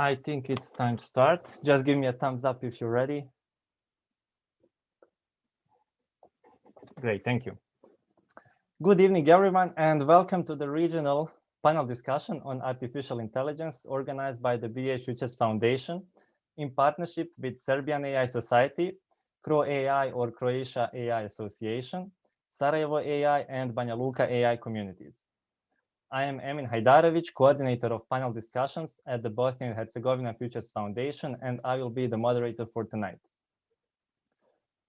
I think it's time to start. Just give me a thumbs up if you're ready. Great, thank you. Good evening, everyone, and welcome to the regional panel discussion on artificial intelligence organized by the BA Futures Foundation in partnership with Serbian AI Society, Cro AI or Croatia AI Association, Sarajevo AI, and Banja Luka AI communities. I am Emin Hajdarevic, coordinator of panel discussions at the Bosnia and Herzegovina Futures Foundation, and I will be the moderator for tonight.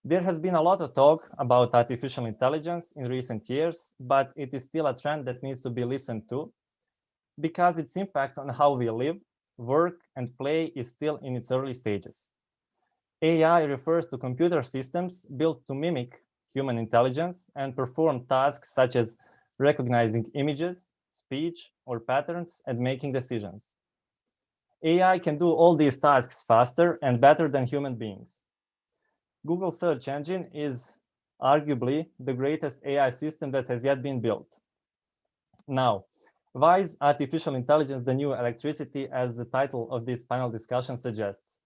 There has been a lot of talk about artificial intelligence in recent years, but it is still a trend that needs to be listened to because its impact on how we live, work, and play is still in its early stages. AI refers to computer systems built to mimic human intelligence and perform tasks such as recognizing images, speech, or patterns, and making decisions. AI can do all these tasks faster and better than human beings. Google search engine is arguably the greatest AI system that has yet been built. Now, why is artificial intelligence the new electricity, as the title of this panel discussion suggests?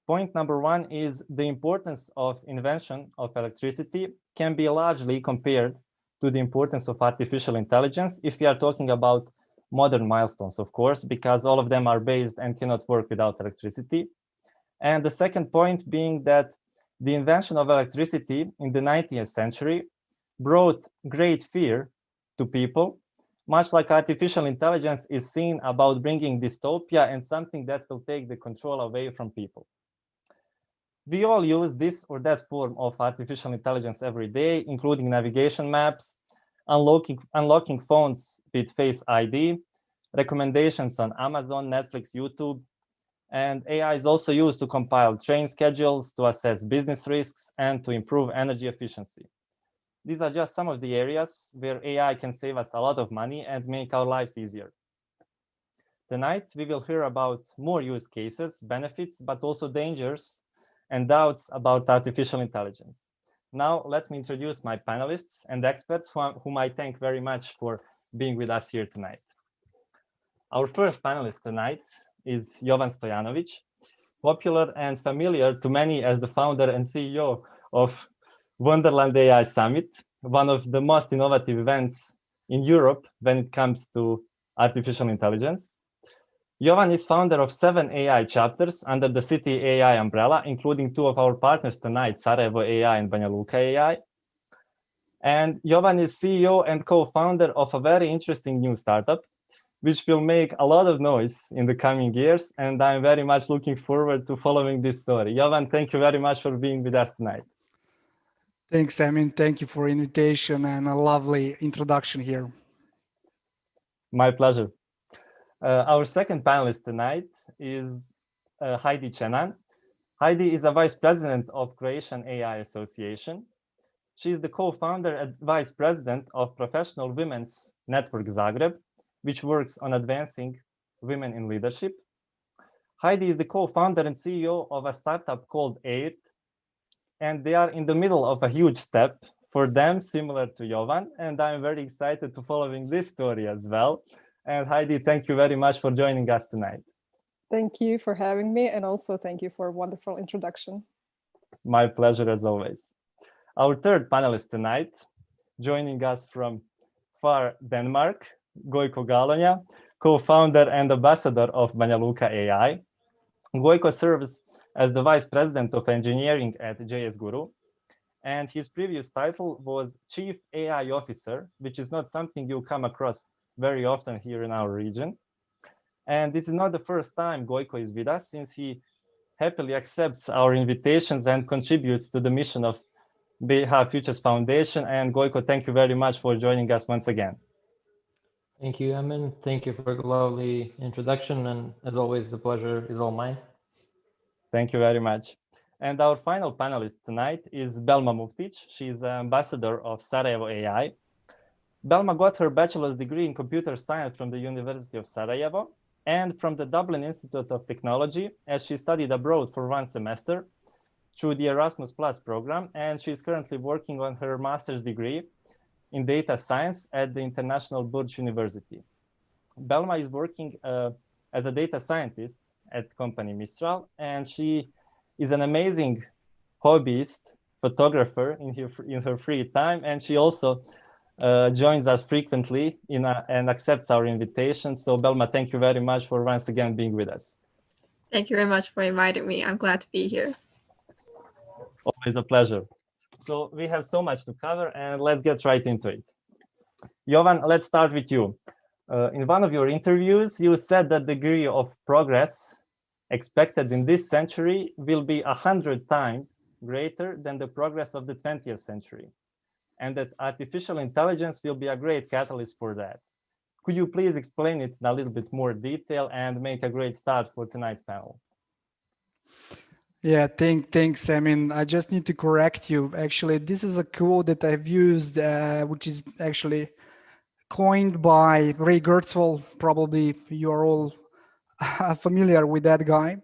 Point number one is the importance of invention of electricity can be largely compared to the importance of artificial intelligence if we are talking about modern milestones, of course, because all of them are based and cannot work without electricity. And the second point being that the invention of electricity in the 19th century brought great fear to people, much like artificial intelligence is seen about bringing dystopia and something that will take the control away from people. We all use this or that form of artificial intelligence every day, including navigation maps, unlocking phones with Face ID, recommendations on Amazon, Netflix, YouTube, and AI is also used to compile train schedules, to assess business risks, and to improve energy efficiency. These are just some of the areas where AI can save us a lot of money and make our lives easier. Tonight, we will hear about more use cases, benefits, but also dangers and doubts about artificial intelligence. Now, let me introduce my panelists and experts whom I thank very much for being with us here tonight. Our first panelist tonight is Jovan Stojanovic, popular and familiar to many as the founder and CEO of Wonderland AI Summit, one of the most innovative events in Europe when it comes to artificial intelligence. Jovan is founder of 7 AI chapters under the City AI umbrella, including 2 of our partners tonight, Sarajevo AI and Banja Luka AI. And Jovan is CEO and co-founder of a very interesting new startup, which will make a lot of noise in the coming years. And I'm very much looking forward to following this story. Jovan, thank you very much for being with us tonight. Thanks, Emin. Thank you for the invitation and a lovely introduction here. My pleasure. Our second panelist tonight is Heidi Chenan. Heidi is a vice president of Croatian AI Association. She is the co-founder and vice president of Professional Women's Network Zagreb, which works on advancing women in leadership. Heidi is the co-founder and CEO of a startup called AIR, and they are in the middle of a huge step for them, similar to Jovan, and I'm very excited to following this story as well. And Heidi, thank you very much for joining us tonight. Thank you for having me, and also thank you for a wonderful introduction. My pleasure as always. Our third panelist tonight, joining us from far Denmark, Gojko Galonja, co-founder and ambassador of Banja Luka AI. Gojko serves as the vice president of engineering at JS Guru, and his previous title was Chief AI Officer, which is not something you come across very often here in our region. And this is not the first time Gojko is with us, since he happily accepts our invitations and contributes to the mission of BH Futures Foundation. And Gojko, thank you very much for joining us once again. Thank you, Emin. Thank you for the lovely introduction. And as always, the pleasure is all mine. Thank you very much. And our final panelist tonight is Belma Mufti. She is the ambassador of Sarajevo AI. Belma got her bachelor's degree in computer science from the University of Sarajevo and from the Dublin Institute of Technology, as she studied abroad for 1 semester through the Erasmus Plus program. And she's currently working on her master's degree in data science at the International Burj University. Belma is working as a data scientist at company Mistral, and she is an amazing hobbyist photographer in her free time, and she also joins us frequently and accepts our invitation. So Belma, thank you very much for once again being with us. Thank you very much for inviting me. I'm glad to be here. Always a pleasure. So we have so much to cover, and let's get right into it. Jovan, let's start with you. In one of your interviews, you said that the degree of progress expected in this century will be 100 times greater than the progress of the 20th century, and that artificial intelligence will be a great catalyst for that. Could you please explain it in a little bit more detail and make a great start for tonight's panel? Yeah, thanks. I mean, I just need to correct you. Actually, this is a quote that I've used, which is actually coined by Ray Kurzweil. Probably you are all familiar with that guy.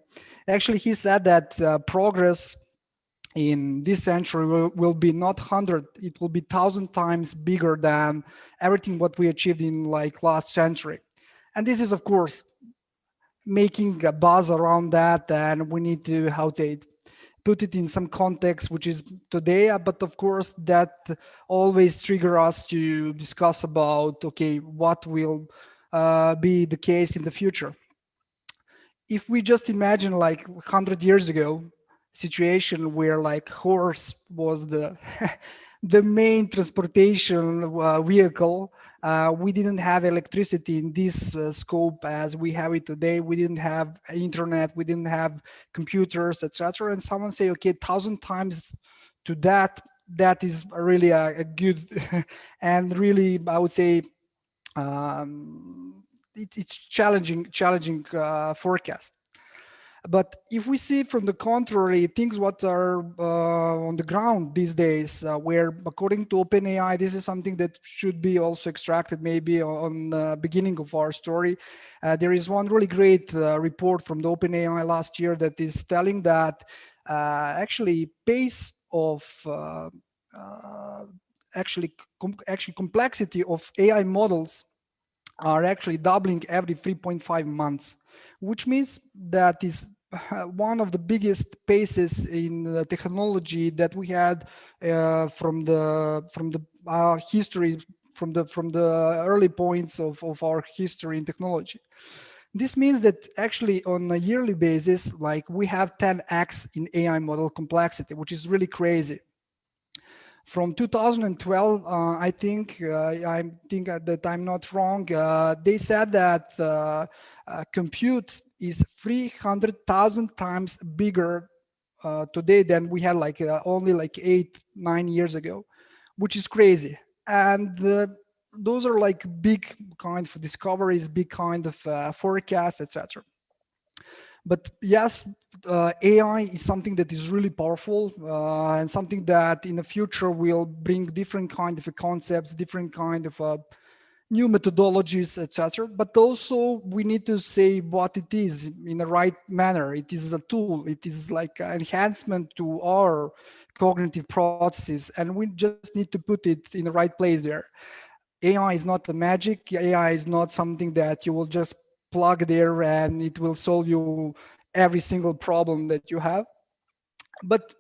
Actually, he said that progress in this century will be not 100, it will be 1,000 times bigger than everything what we achieved in like last century. And this is, of course, making a buzz around that, and we need to, how to say it, put it in some context, which is today, but of course that always trigger us to discuss about, okay, what will be the case in the future. If we just imagine like 100 years ago, situation where like horse was the the main transportation vehicle, we didn't have electricity in this scope as we have it today. We didn't have internet, we didn't have computers, etc. And someone say, okay, 1,000 times to that, that is really a good and really, I would say, it's challenging forecast. But if we see from the contrary things what are on the ground these days, where according to OpenAI, this is something that should be also extracted maybe on the beginning of our story. There is one really great report from the OpenAI last year that is telling that actually pace of actually complexity of AI models are actually doubling every 3.5 months, which means that is one of the biggest paces in technology that we had from the history, from the early points of our history in technology. This means that actually on a yearly basis, like we have 10x in AI model complexity, which is really crazy. From 2012, I think that I'm not wrong. They said that compute is 300,000 times bigger today than we had like only like 8-9 years ago, which is crazy. And those are like big kind of discoveries, big kind of forecasts, etc. But yes, AI is something that is really powerful and something that in the future will bring different kind of concepts, different kind of new methodologies, etc. But also we need to say what it is in the right manner. It is a tool. It is like an enhancement to our cognitive processes, and we just need to put it in the right place there. AI is not a magic. AI is not something that you will just plug there and it will solve you every single problem that you have. But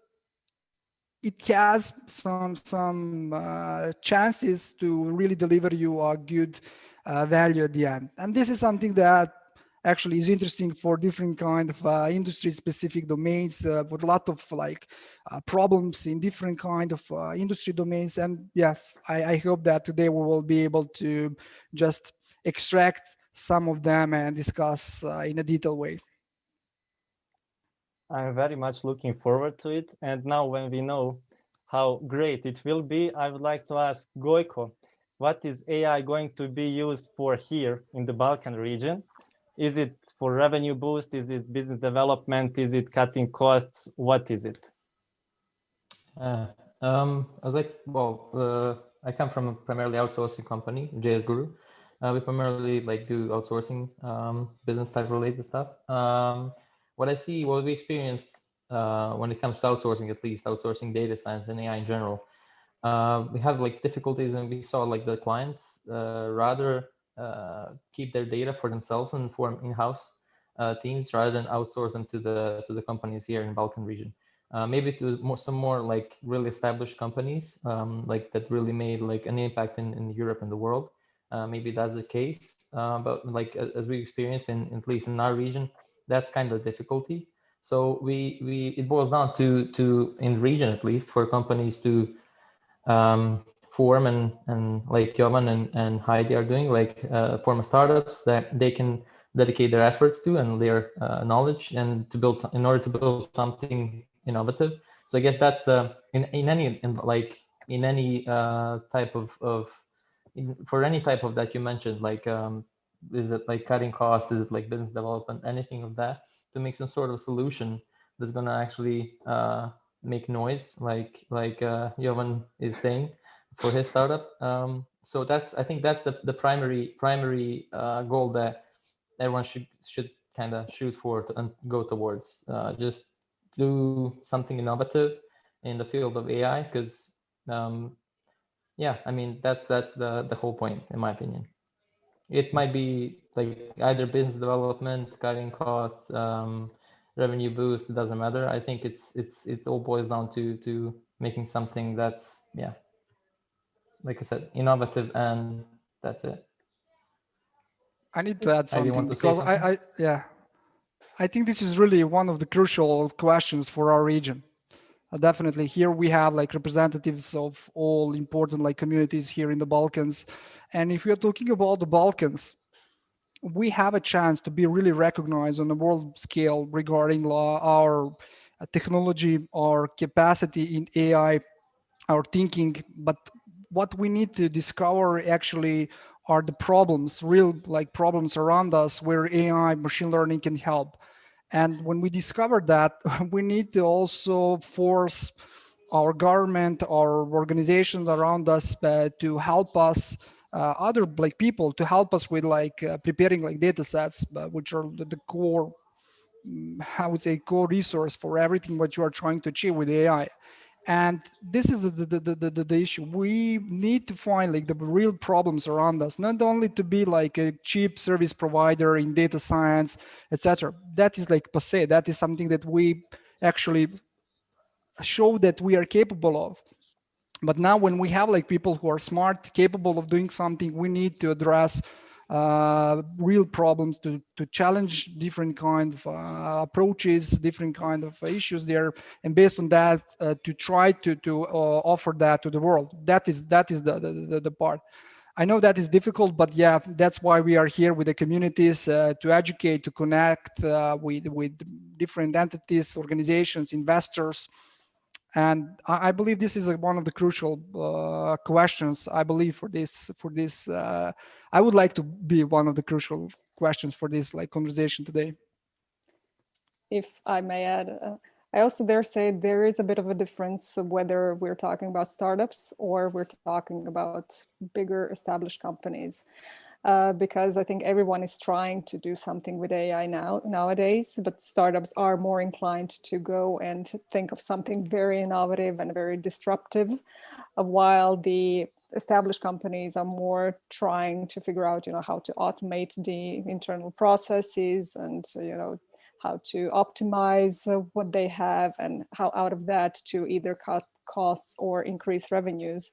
it has some chances to really deliver you a good value at the end. And this is something that actually is interesting for different kind of industry-specific domains, with a lot of like problems in different kind of industry domains. And yes, I hope that today we will be able to just extract some of them and discuss in a detailed way. I'm very much looking forward to it. And now when we know how great it will be, I would like to ask Gojko, what is AI going to be used for here in the Balkan region? Is it for revenue boost? Is it business development? Is it cutting costs? What is it? I was like, well, I come from a primarily outsourcing company, JS Guru. We primarily like do outsourcing, business type related stuff. What I see, what we experienced when it comes to outsourcing, at least outsourcing data science and AI in general, we have like difficulties, and we saw like the clients rather keep their data for themselves and form in-house teams rather than outsource them to the companies here in Balkan region. Maybe to some more like really established companies, like that really made like an impact in Europe and the world. Maybe that's the case, but like as we experienced in at least in our region, that's kind of difficulty. So it boils down to in the region at least for companies to form and like Jovan and Heidi are doing, like form startups that they can dedicate their efforts to and their knowledge and to build in order to build something innovative. So I guess that's in any type for any type of that you mentioned, like is it like cutting costs, is it like business development, anything of that, to make some sort of solution that's going to actually make noise, like Jovan is saying for his startup. So I think that's the primary goal that everyone should kind of shoot for and go towards. Just do something innovative in the field of AI, because yeah, I mean that's the whole point, in my opinion. It might be like either business development, cutting costs, revenue boost, it doesn't matter. I think it all boils down to making something that's, yeah, like I said, innovative, and that's it. I need to add Heidi, you something want to say because something? I think this is really one of the crucial questions for our region. Definitely here we have like representatives of all important like communities here in the Balkans. And if we are talking about the Balkans, we have a chance to be really recognized on the world scale regarding our technology, our capacity in AI, our thinking. But what we need to discover actually are the problems, real like problems around us where AI, machine learning can help. And when we discover that, we need to also force our government, our organizations around us to help us, other like people to help us with like preparing like data sets, which are the core, I would say, core resource for everything what you are trying to achieve with AI. And this is the issue. We need to find like the real problems around us, not only to be like a cheap service provider in data science, etc. That is like passe. That is something that we actually show that we are capable of. But now when we have like people who are smart, capable of doing something, we need to address real problems, to challenge different kind of approaches, different kind of issues there, and based on that to try to offer that to the world. That is the part. I know that is difficult, but yeah, that's why we are here with the communities to educate, to connect with different entities, organizations, investors. And I believe this is one of the crucial questions. I believe for this, I would like to be one of the crucial questions for this like conversation today. If I may add, I also dare say there is a bit of a difference of whether we're talking about startups or we're talking about bigger established companies. Because I think everyone is trying to do something with AI nowadays, but startups are more inclined to go and think of something very innovative and very disruptive, while the established companies are more trying to figure out, how to automate the internal processes and, how to optimize what they have and how out of that to either cut costs or increase revenues.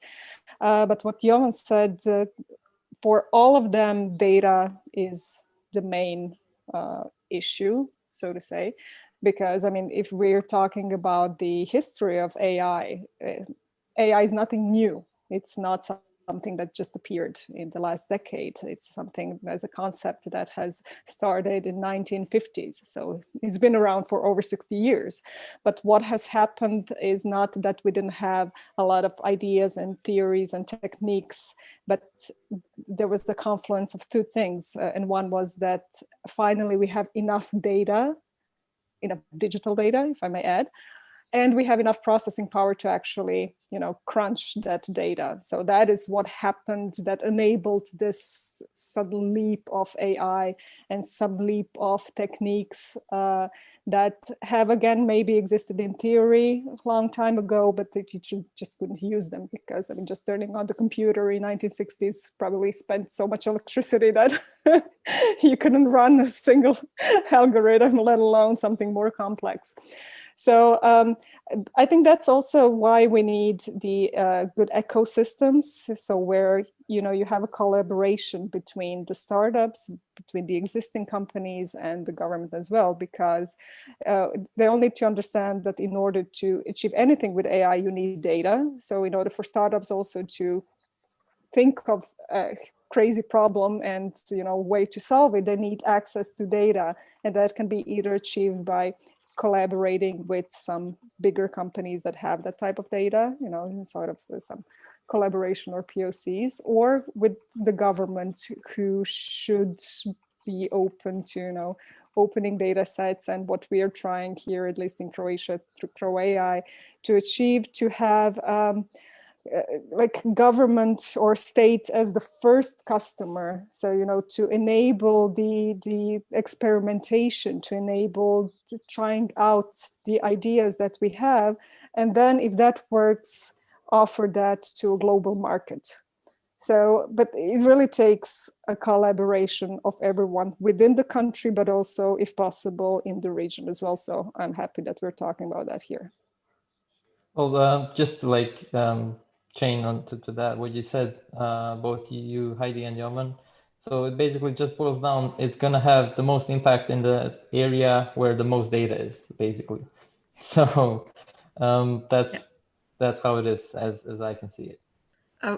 But what Johan said, for all of them, data is the main issue, so to say, because, I mean, if we're talking about the history of AI, AI is nothing new. It's not something that just appeared in the last decade. It's something as a concept that has started in 1950s. So it's been around for over 60 years. But what has happened is not that we didn't have a lot of ideas and theories and techniques, but there was the confluence of two things. And one was that finally we have enough data, enough digital data, if I may add, and we have enough processing power to actually, crunch that data. So that is what happened that enabled this sudden leap of AI and some leap of techniques that have, again, maybe existed in theory a long time ago, but that you just couldn't use them because, just turning on the computer in 1960s probably spent so much electricity that you couldn't run a single algorithm, let alone something more complex. So I think that's also why we need the good ecosystems. So where, you have a collaboration between the startups, between the existing companies and the government as well, because they all need to understand that in order to achieve anything with AI, you need data. So in order for startups also to think of a crazy problem and way to solve it, they need access to data, and that can be either achieved by collaborating with some bigger companies that have that type of data, sort of some collaboration or POCs, or with the government who should be open to, opening data sets. And what we are trying here, at least in Croatia, through CroAI, to achieve, to have like government or state as the first customer. So, to enable the experimentation, to enable trying out the ideas that we have. And then if that works, offer that to a global market. So, but it really takes a collaboration of everyone within the country, but also, if possible, in the region as well. So I'm happy that we're talking about that here. Well, just to chain on to that, what you said, both you, Heidi, and Joman. So it basically just boils down, it's going to have the most impact in the area where the most data is, basically. So that's how it is, as I can see it.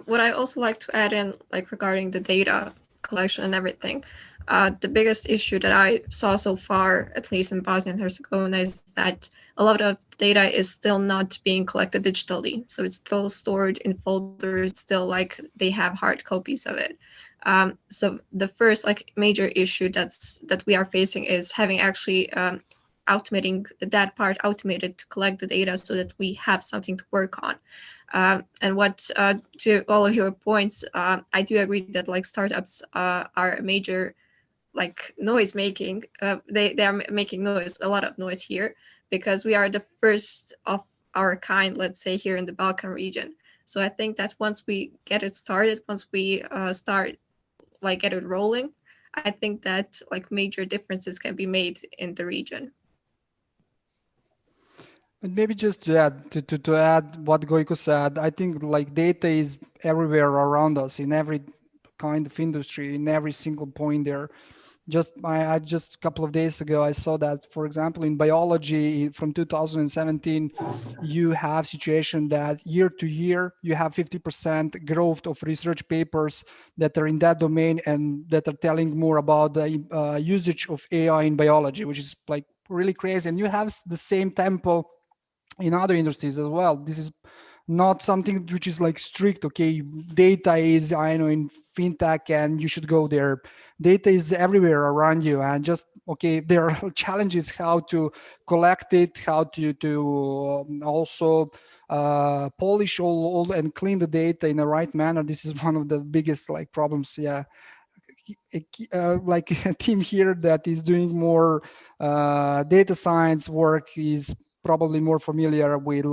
What I also like to add in, regarding the data collection and everything, the biggest issue that I saw so far, at least in Bosnia and Herzegovina, is that a lot of data is still not being collected digitally. So it's still stored in folders, still they have hard copies of it. So the first major issue that we are facing is having actually automating that part automated to collect the data so that we have something to work on. And what to all of your points, I do agree that startups are a major noise making. They are making noise, a lot of noise here, because we are the first of our kind, let's say, here in the Balkan region. So I think that once we get it started, once we start get it rolling, I think that major differences can be made in the region. And maybe just to add what Gojko said, I think data is everywhere around us in every kind of industry, in every single point there. I just a couple of days ago, I saw that, for example, in biology from 2017, you have situation that year to year, you have 50% growth of research papers that are in that domain and that are telling more about the usage of AI in biology, which is really crazy. And you have the same tempo in other industries as well. This is not something which is strict, okay, data is, I know, in fintech and you should go there. Data is everywhere around you, and just, okay, there are challenges how to collect it, how to also polish all and clean the data in the right manner. This is one of the biggest problems. Yeah. A team here that is doing more data science work is probably more familiar with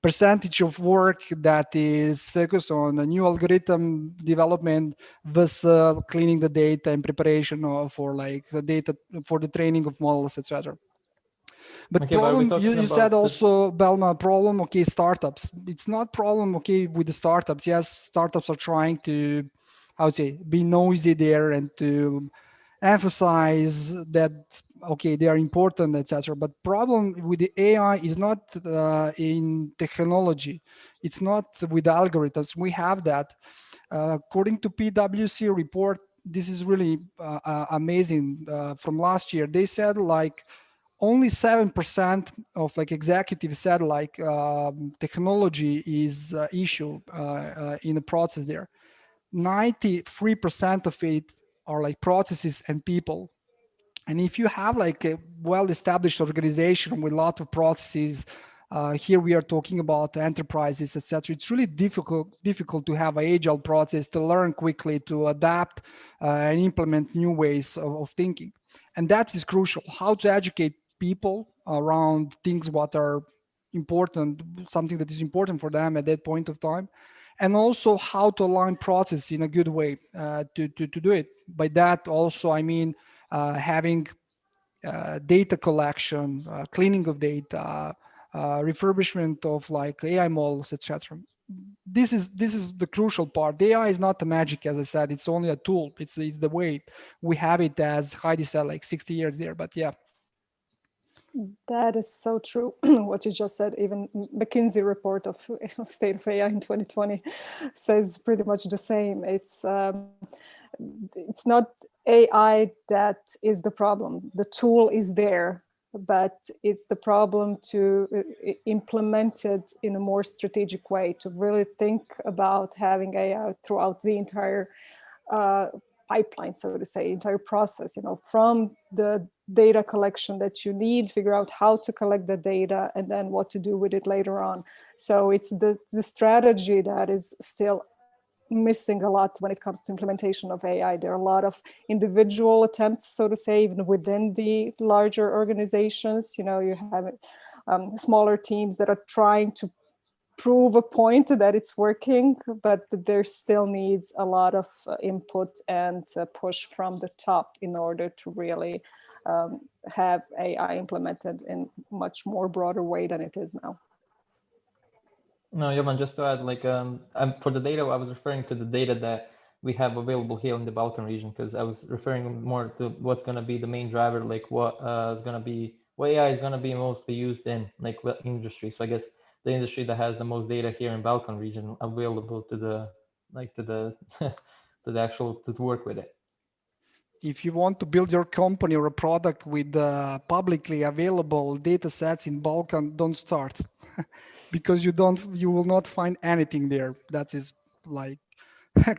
percentage of work that is focused on a new algorithm development versus cleaning the data and preparation for the data for the training of models, etc. But Okay, problem, but you said also, Belma, problem, okay, startups. It's not problem, okay, with the startups. Yes, startups are trying to, be noisy there and to emphasize that, okay, they are important, etc. But problem with the AI is not in technology. It's not with the algorithms. We have that. According to PwC report, this is really amazing. From last year, they said only 7% of executives said technology is issue in the process there. 93% of it are processes and people. And if you have a well-established organization with a lot of processes, Here we are talking about enterprises, etc. It's really difficult to have an agile process, to learn quickly, to adapt and implement new ways of thinking. And that is crucial. How to educate people around things what are important, something that is important for them at that point of time, and also how to align process in a good way to do it. By that also I mean having data collection, cleaning of data, refurbishment of like AI models, etc. This is the crucial part. The AI is not the magic, as I said. It's only a tool. It's the way we have it, as Heidi said, like 60 years there. But yeah. That is so true. What you just said, even McKinsey report of state of AI in 2020 says pretty much the same. It's not AI that is the problem. The tool is there, but it's the problem to implement it in a more strategic way, to really think about having AI throughout the entire pipeline, so to say, entire process, from the data collection that you need, figure out how to collect the data, and then what to do with it later on. So it's the strategy that is still missing a lot when it comes to implementation of AI. There are a lot of individual attempts, so to say, even within the larger organizations. You have smaller teams that are trying to prove a point that it's working, but there still needs a lot of input and push from the top in order to really have AI implemented in much more broader way than it is now. No, Jovan, just to add, like for the data, I was referring to the data that we have available here in the Balkan region, because I was referring more to what's going to be the main driver, like what AI is going to be mostly used in, like what industry. So I guess the industry that has the most data here in Balkan region available to the to work with it. If you want to build your company or a product with publicly available data sets in Balkan, don't start. Because you will not find anything there. That is like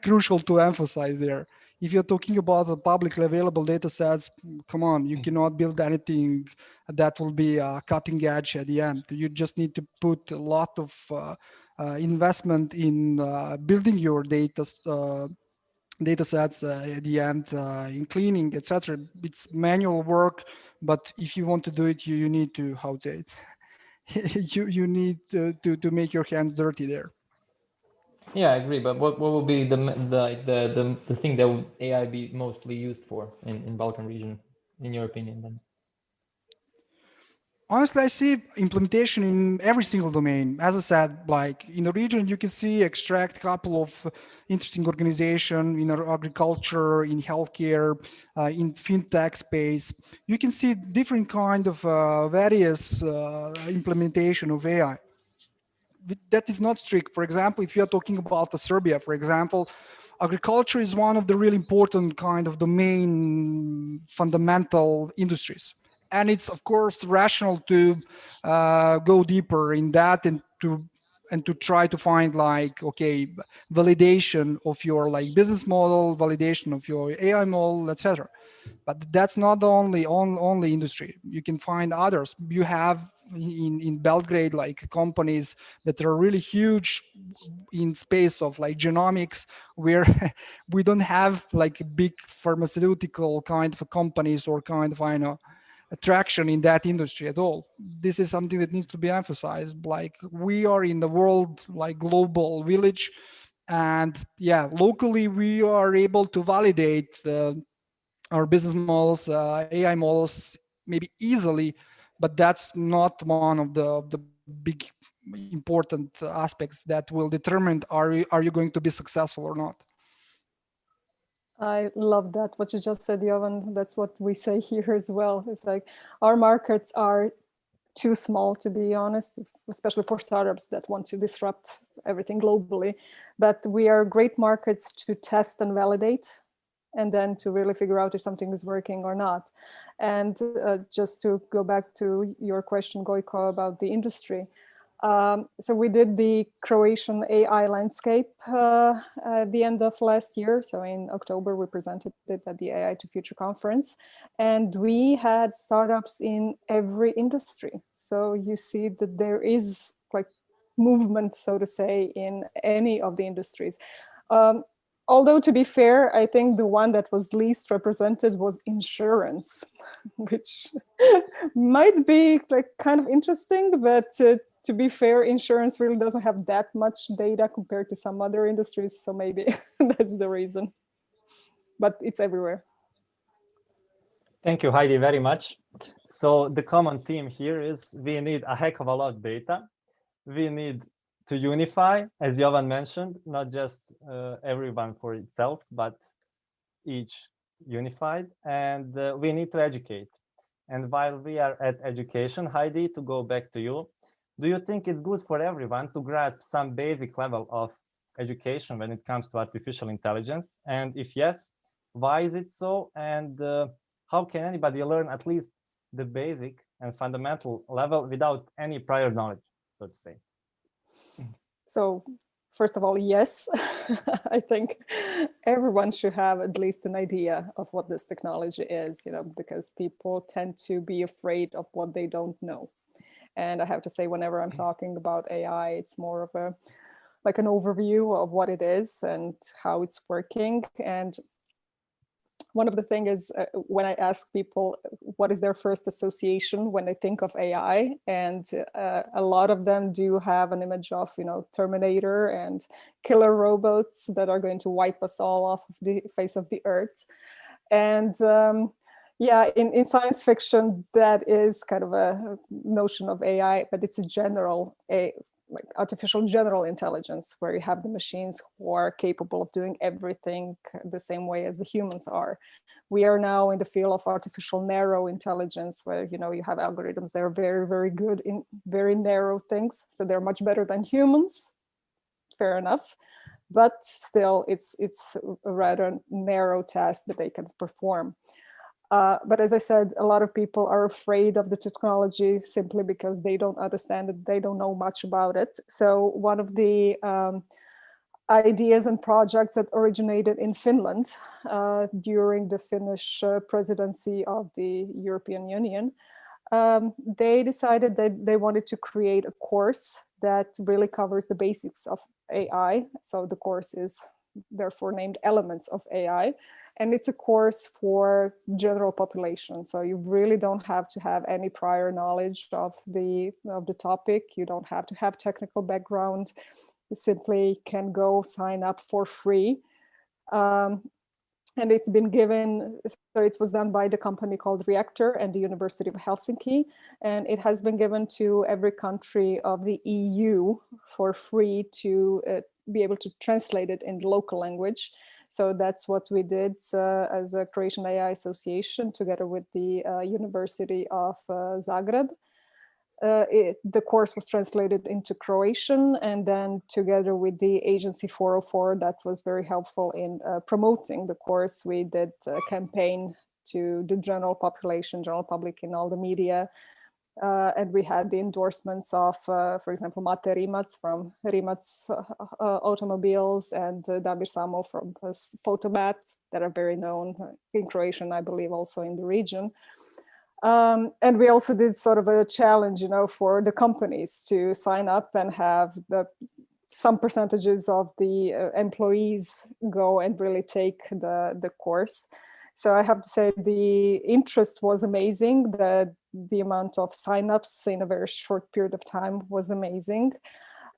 crucial to emphasize there. If you're talking about the publicly available data sets, come on, you cannot build anything that will be cutting edge at the end. You just need to put a lot of investment in building your data sets at the end, in cleaning, etc. It's manual work, but if you want to do it, you need to, how to say it, you need to make your hands dirty there. Yeah, I agree. But what will be the thing that will AI be mostly used for in Balkan region, in your opinion, then? Honestly, I see implementation in every single domain. As I said, like in the region, you can see extract a couple of interesting organizations in agriculture, in healthcare, in fintech space. You can see different kind of various implementation of AI. That is not strict. For example, if you are talking about Serbia, for example, agriculture is one of the really important kind of the main fundamental industries. And it's of course rational to go deeper in that and to try to find like, okay, validation of your like business model, validation of your AI model, etc. But that's not the only industry. You can find others. You have in Belgrade like companies that are really huge in space of like genomics, where we don't have like big pharmaceutical kind of companies or kind of attraction in that industry at all. This is something that needs to be emphasized. Like we are in the world like global village, and yeah, locally we are able to validate our business models, AI models, maybe easily, but that's not one of the big important aspects that will determine are you going to be successful or not. I love that, what you just said, Jovan. That's what we say here as well. It's like our markets are too small, to be honest, especially for startups that want to disrupt everything globally. But we are great markets to test and validate, and then to really figure out if something is working or not. And just to go back to your question, Gojko, about the industry, So we did the Croatian AI landscape at the end of last year. So in October, we presented it at the AI to Future conference. And we had startups in every industry. So you see that there is like movement, so to say, in any of the industries. Although to be fair, I think the one that was least represented was insurance, which might be like kind of interesting, but to be fair, insurance really doesn't have that much data compared to some other industries. So maybe that's the reason, but it's everywhere. Thank you, Heidi, very much. So the common theme here is we need a heck of a lot of data. We need to unify, as Jovan mentioned, not just everyone for itself, but each unified, and we need to educate. And while we are at education, Heidi, to go back to you, do you think it's good for everyone to grasp some basic level of education when it comes to artificial intelligence? And if yes, why is it so? And how can anybody learn at least the basic and fundamental level without any prior knowledge, so to say? So first of all, yes, I think everyone should have at least an idea of what this technology is, because people tend to be afraid of what they don't know. And I have to say, whenever I'm talking about AI, it's more of a like an overview of what it is and how it's working. And one of the things is when I ask people what is their first association when they think of AI, and a lot of them do have an image of, Terminator and killer robots that are going to wipe us all off of the face of the earth. And yeah, in science fiction, that is kind of a notion of AI, but it's a general, like artificial general intelligence, where you have the machines who are capable of doing everything the same way as the humans are. We are now in the field of artificial narrow intelligence, where you have algorithms that are very, very good in very narrow things. So they're much better than humans. Fair enough. But still, it's a rather narrow task that they can perform. But as I said, a lot of people are afraid of the technology simply because they don't understand it, they don't know much about it. So one of the ideas and projects that originated in Finland during the Finnish presidency of the European Union, they decided that they wanted to create a course that really covers the basics of AI. So the course is therefore named Elements of AI. And it's a course for general population. So you really don't have to have any prior knowledge of the topic. You don't have to have technical background. You simply can go sign up for free. And it's been given, so it was done by the company called Reactor and the University of Helsinki. And it has been given to every country of the EU for free to be able to translate it in the local language. So that's what we did as a Croatian AI Association together with the University of Zagreb. The course was translated into Croatian, and then together with the agency 404 that was very helpful in promoting the course, we did a campaign to the general population, general public in all the media. And we had the endorsements of, for example, Mate Rimac from Rimac Automobiles and Damir Samo from Photomat that are very known in Croatia, and I believe also in the region. And we also did sort of a challenge, for the companies to sign up and have some percentages of the employees go and really take the course. So I have to say the interest was amazing. The amount of signups in a very short period of time was amazing.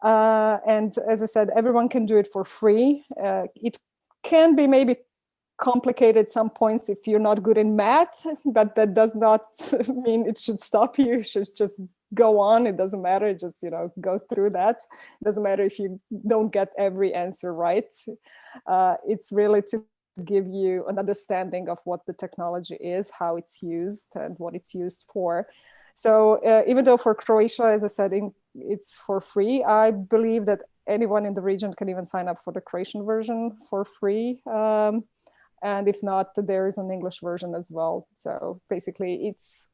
And as I said, everyone can do it for free. It can be maybe complicated at some points if you're not good in math, but that does not mean it should stop you. You should just go on. It doesn't matter. Just, go through that. It doesn't matter if you don't get every answer right. It's really to give you an understanding of what the technology is, how it's used, and what it's used for. So even though for Croatia, as I said, it's for free, I believe that anyone in the region can even sign up for the Croatian version for free. And if not, there is an English version as well. So basically, it's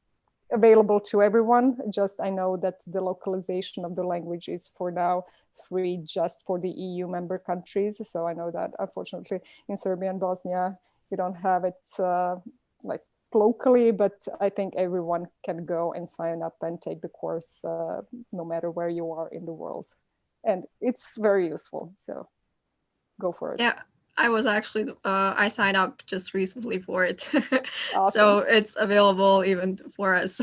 available to everyone. Just I know that the localization of the language is for now free just for the EU member countries. So I know that unfortunately in Serbia and Bosnia, you don't have it like locally, but I think everyone can go and sign up and take the course no matter where you are in the world. And it's very useful, so go for it. Yeah, I was actually, I signed up just recently for it. Awesome. So it's available even for us.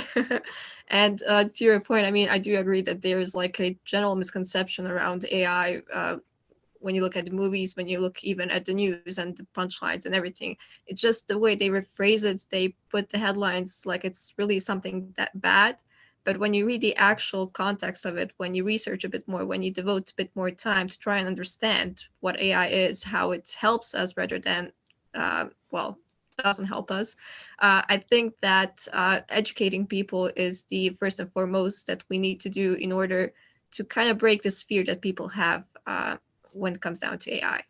And to your point, I mean, I do agree that there's like a general misconception around AI when you look at the movies, when you look even at the news and the punchlines and everything. It's just the way they rephrase it. They put the headlines like it's really something that bad. But when you read the actual context of it, when you research a bit more, when you devote a bit more time to try and understand what AI is, how it helps us rather than, doesn't help us, I think that educating people is the first and foremost that we need to do in order to kind of break this fear that people have when it comes down to AI.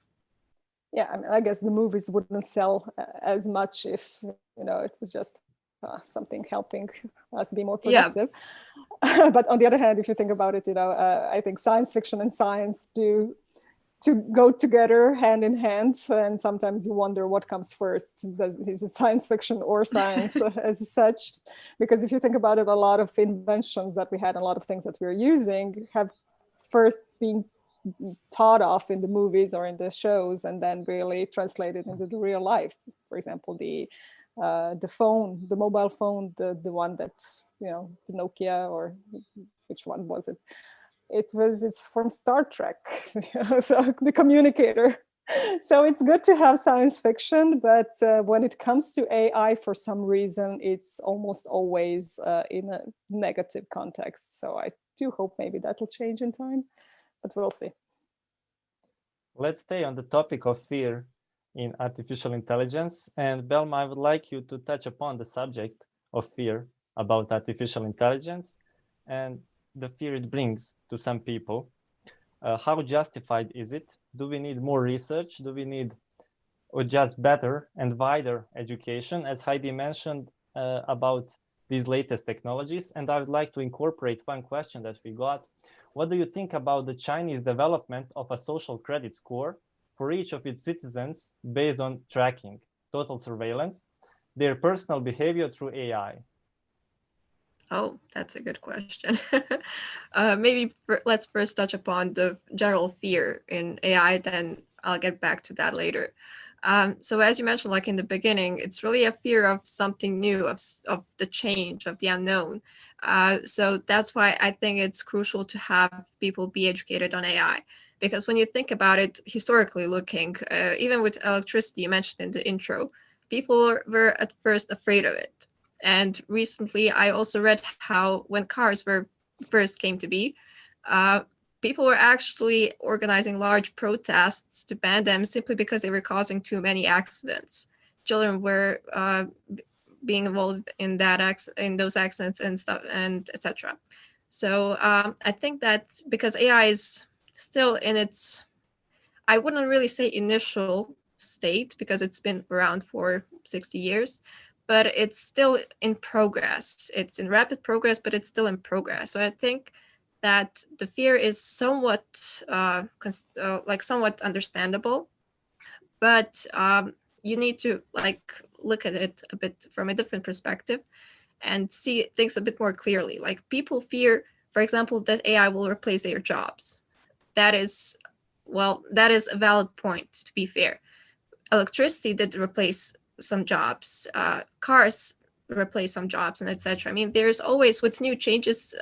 Yeah, I mean, I guess the movies wouldn't sell as much if it was just something helping us be more productive. Yeah. But on the other hand, if you think about it, I think science fiction and science do to go together hand in hand, and sometimes you wonder what comes first. Is it science fiction or science as such? Because if you think about it, a lot of inventions that we had, a lot of things that we're using have first been thought of in the movies or in the shows and then really translated into the real life. For example, the phone, the mobile phone, the one that, the Nokia, or which one was it? It's from Star Trek, so the communicator. So it's good to have science fiction, but when it comes to AI, for some reason, it's almost always in a negative context. So I do hope maybe that'll change in time, but we'll see. Let's stay on the topic of fear in artificial intelligence. And Belma, I would like you to touch upon the subject of fear about artificial intelligence and the fear it brings to some people. How justified is it? Do we need more research? Do we need or just better and wider education, as Heidi mentioned about these latest technologies? And I would like to incorporate one question that we got. What do you think about the Chinese development of a social credit score for each of its citizens based on tracking, total surveillance, their personal behavior through AI? Oh, that's a good question. Let's first touch upon the general fear in AI, then I'll get back to that later. So as you mentioned, like in the beginning, it's really a fear of something new, of the change, of the unknown. So that's why I think it's crucial to have people be educated on AI. Because when you think about it, historically looking, even with electricity, you mentioned in the intro, people were at first afraid of it. And recently, I also read how when cars first came to be, people were actually organizing large protests to ban them simply because they were causing too many accidents. Children were being involved in those accidents and stuff, and etc. So I think that because AI is still in its, I wouldn't really say initial state because it's been around for 60 years, but it's still in progress. It's in rapid progress, but it's still in progress. So I think that the fear is somewhat somewhat understandable, but you need to look at it a bit from a different perspective and see things a bit more clearly. Like people fear, for example, that AI will replace their jobs. That is a valid point, to be fair. Electricity did replace some jobs, cars replace some jobs, and etc. I mean, there's always, with new changes,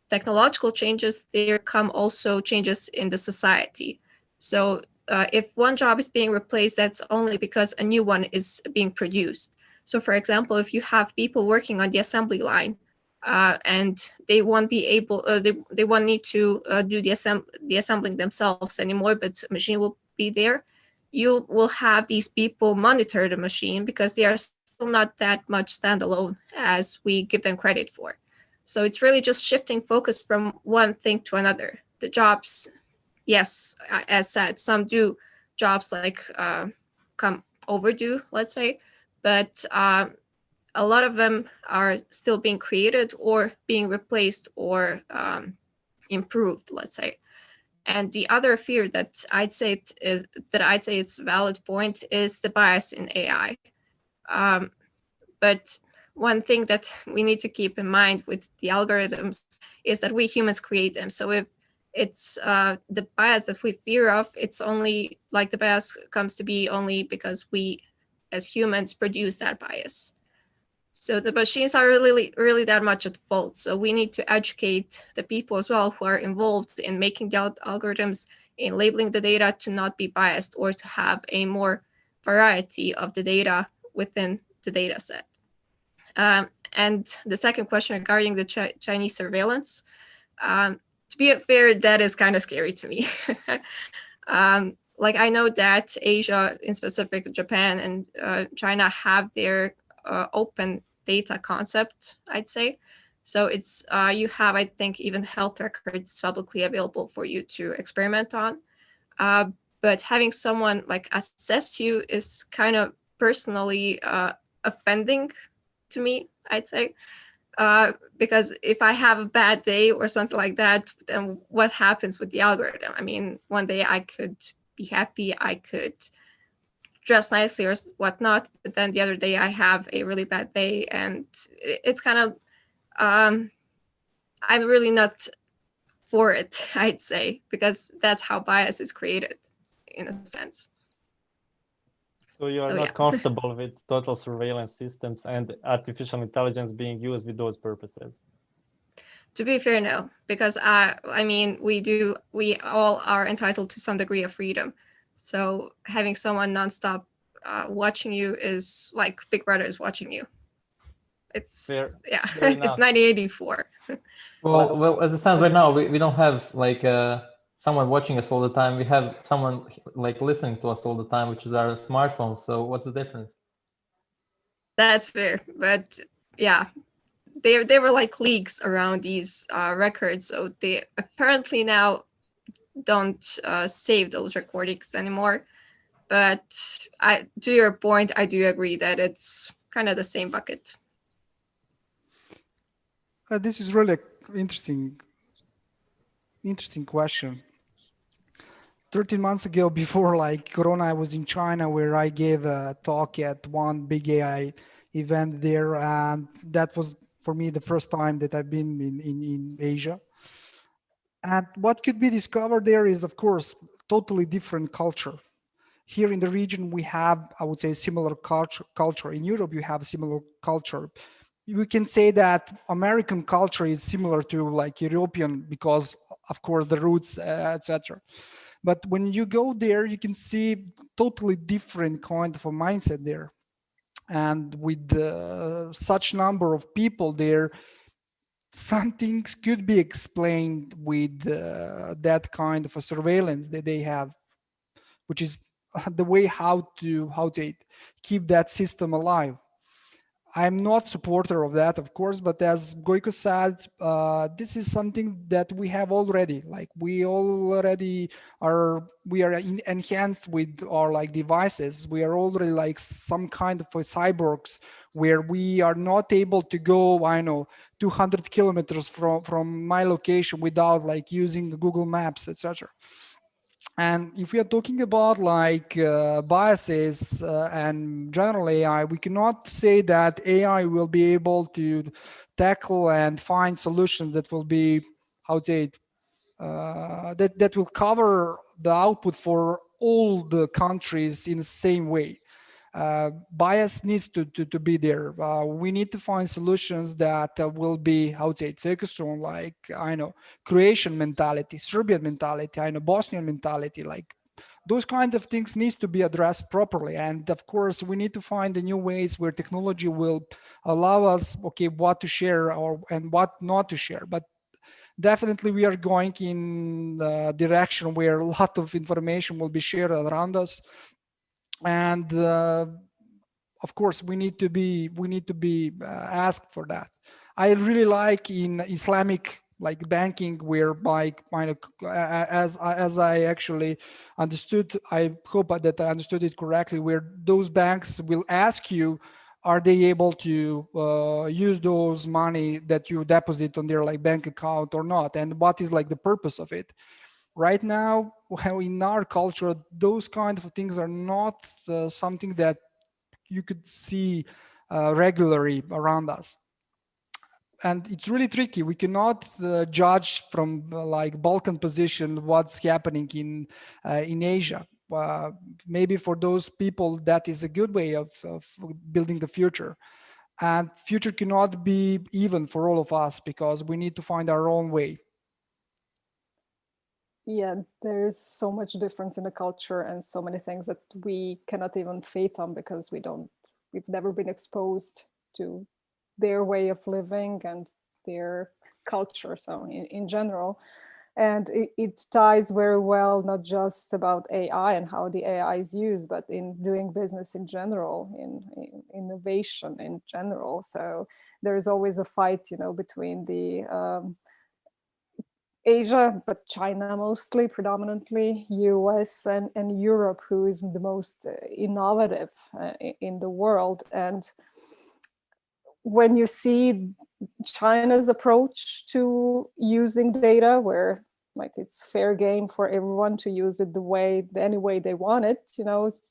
technological changes, there come also changes in the society. So if one job is being replaced, that's only because a new one is being produced. So for example, if you have people working on the assembly line and they won't be able, they won't need to do the assembling themselves anymore, but a machine will be there, you will have these people monitor the machine because they are still not that much standalone as we give them credit for. So it's really just shifting focus from one thing to another. The jobs, yes, as said, some do jobs come overdue, let's say, but a lot of them are still being created or being replaced or improved, let's say. And the other fear that I'd say is a valid point is the bias in AI. But one thing that we need to keep in mind with the algorithms is that we humans create them. So if it's the bias that we fear of, it's only like the bias comes to be only because we as humans produce that bias. So the machines are really that much at fault. So we need to educate the people as well who are involved in making the algorithms, in labeling the data, to not be biased or to have a more variety of the data within the data set. And the second question regarding the Chinese surveillance, to be fair, that is kind of scary to me. Like I know that Asia, in specific Japan and China, have their open data concept, I'd say. So it's you have, I think, even health records publicly available for you to experiment on. But having someone like assess you is kind of personally offending to me, I'd say. Because if I have a bad day or something like that, then what happens with the algorithm? I mean, one day I could be happy, I could dress nicely or whatnot, but then the other day I have a really bad day, and it's kind of I'm really not for it, I'd say, because that's how bias is created in a sense. So you are not comfortable with total surveillance systems and artificial intelligence being used with those purposes? To be fair, no, because I mean, we all are entitled to some degree of freedom. So having someone nonstop watching you is like Big Brother is watching you. It's Fair it's 1984. Well, as it stands right now, we don't have like someone watching us all the time. We have someone like listening to us all the time, which is our smartphone. So what's the difference? That's fair, but yeah, they were like leaks around these records, so they apparently now don't save those recordings anymore. But to your point, I do agree that it's kind of the same bucket. This is really interesting question. 13 months ago, before like Corona, I was in China where I gave a talk at one big AI event there, and that was for me the first time that I've been in Asia. And what could be discovered there is, of course, totally different culture. Here in the region, we have, I would say, similar culture. In Europe, you have a similar culture. We can say that American culture is similar to like European because, of course, the roots, etc. But when you go there, you can see totally different kind of a mindset there. And with such number of people there, some things could be explained with that kind of a surveillance that they have, which is the way how to keep that system alive. I'm not supporter of that, of course, but as Goiko said, this is something that we have already. Like we are enhanced with our like devices. We are already like some kind of a cyborgs where we are not able to go, 200 kilometers from my location without like using Google Maps, etc. And if we are talking about like biases and general AI, we cannot say that AI will be able to tackle and find solutions that will be, that will cover the output for all the countries in the same way. Bias needs to be there. We need to find solutions that will be, focused on like, Croatian mentality, Serbian mentality, Bosnian mentality, like those kinds of things needs to be addressed properly. And of course, we need to find the new ways where technology will allow us, what to share and what not to share. But definitely we are going in the direction where a lot of information will be shared around us. And of course we need to be asked for that. I really like in Islamic like banking, whereby as I actually understood, I hope that I understood it correctly, where those banks will ask you are they able to use those money that you deposit on their like bank account or not, and what is like the purpose of it? Right now, in our culture, those kind of things are not something that you could see regularly around us. And it's really tricky. We cannot judge from like Balkan position what's happening in Asia. Maybe for those people that is a good way of building the future. And future cannot be even for all of us because we need to find our own way. Yeah, there's so much difference in the culture and so many things that we cannot even fathom because we've never been exposed to their way of living and their culture, so in general. And it ties very well, not just about AI and how the AI is used, but in doing business in general, in innovation in general. So there's always a fight, between the Asia, but China mostly, predominantly, US and Europe, who is the most innovative in the world. And when you see China's approach to using data, where like it's fair game for everyone to use it any way they want it,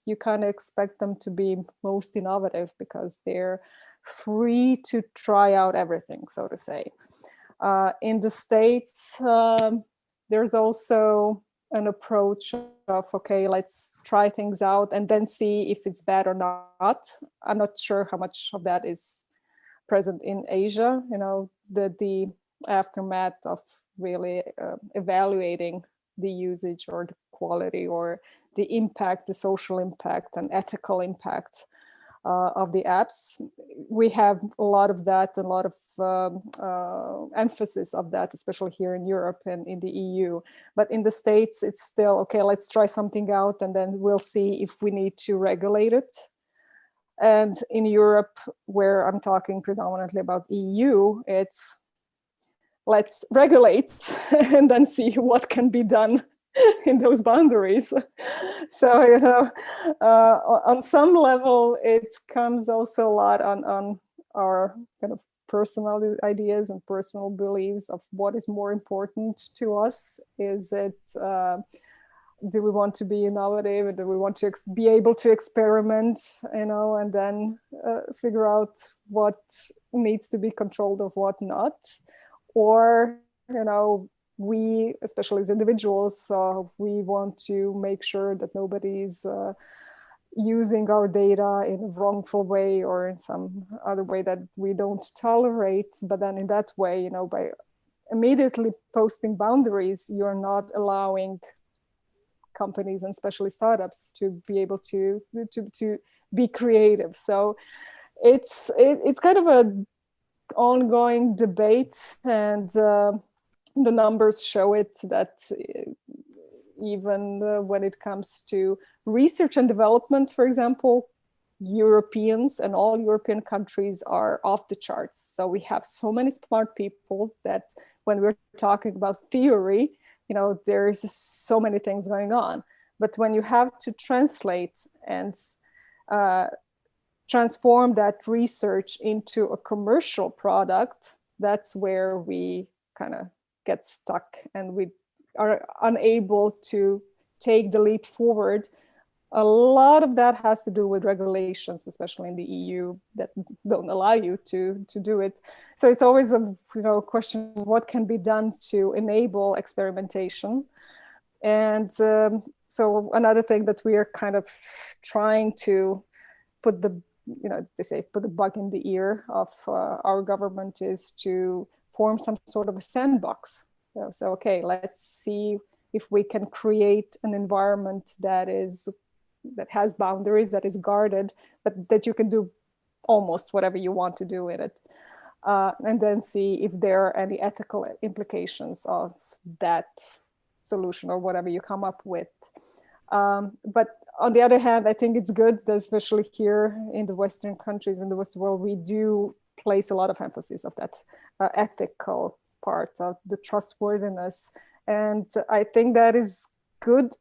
you kind of expect them to be most innovative because they're free to try out everything, so to say. In the States, there's also an approach of, okay, let's try things out and then see if it's bad or not. I'm not sure how much of that is present in Asia, the aftermath of really evaluating the usage or the quality or the impact, the social impact and ethical impact of the apps. We have a lot of that, a lot of emphasis of that, especially here in Europe and in the EU. But in the States, it's still, okay, let's try something out and then we'll see if we need to regulate it. And in Europe, where I'm talking predominantly about EU, it's let's regulate and then see what can be done in those boundaries. So, on some level, it comes also a lot on our kind of personal ideas and personal beliefs of what is more important to us. Is it, do we want to be innovative? Do we want to be able to experiment, and then figure out what needs to be controlled of what not? Or, we, especially as individuals, we want to make sure that nobody's using our data in a wrongful way or in some other way that we don't tolerate. But then in that way, by immediately posting boundaries, you're not allowing companies and especially startups to be able to be creative. So it's kind of a ongoing debate, and the numbers show it that even when it comes to research and development, for example, Europeans and all European countries are off the charts. So we have so many smart people that when we're talking about theory, there's so many things going on. But when you have to translate and transform that research into a commercial product, that's where we kind of get stuck and we are unable to take the leap forward. A lot of that has to do with regulations, especially in the EU, that don't allow you to do it. So it's always a question, what can be done to enable experimentation? And so another thing that we are kind of trying to put the put the bug in the ear of our government is to form some sort of a sandbox. So, okay, let's see if we can create an environment that has boundaries, that is guarded, but that you can do almost whatever you want to do in it. And then see if there are any ethical implications of that solution or whatever you come up with. But on the other hand, I think it's good that especially here in the Western countries, in the Western world, we do place a lot of emphasis of that ethical part of the trustworthiness. And I think that is good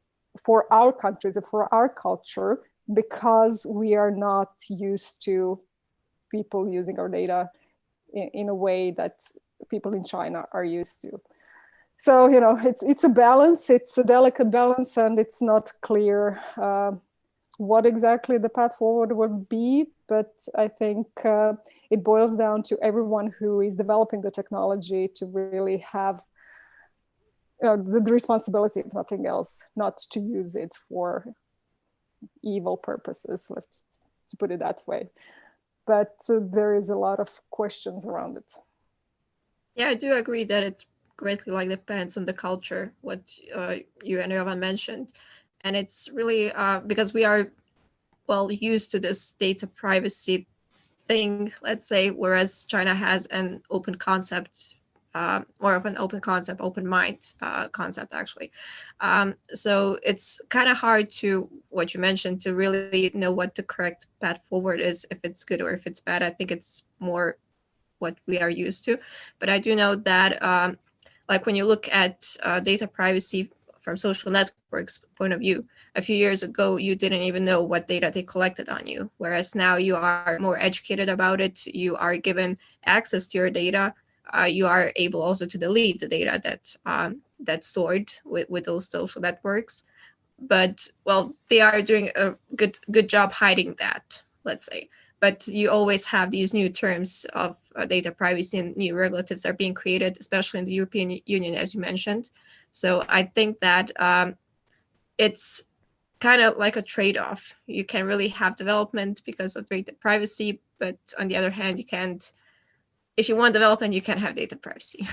for our countries and for our culture, because we are not used to people using our data in a way that people in China are used to. So, you know, it's a balance, it's a delicate balance, and it's not clear what exactly the path forward would be. But I think it boils down to everyone who is developing the technology to really have the responsibility, if nothing else, not to use it for evil purposes, to put it that way. But there is a lot of questions around it. Yeah, I do agree that it greatly depends on the culture, what you and Jovan mentioned. And it's really because we are well used to this data privacy thing, let's say, whereas China has an open concept, more of an open concept, open mind concept, actually. So it's kind of hard to, what you mentioned, to really know what the correct path forward is, if it's good or if it's bad. I think it's more what we are used to. But I do know that like when you look at data privacy from social networks point of view, a few years ago, you didn't even know what data they collected on you. Whereas now you are more educated about it. You are given access to your data. You are able also to delete the data that's stored with those social networks. But well, they are doing a good job hiding that, let's say. But you always have these new terms of data privacy, and new regulatives are being created, especially in the European Union, as you mentioned. So I think that it's kind of like a trade-off. You can really have development because of data privacy, but on the other hand, you can't. If you want development, you can't have data privacy.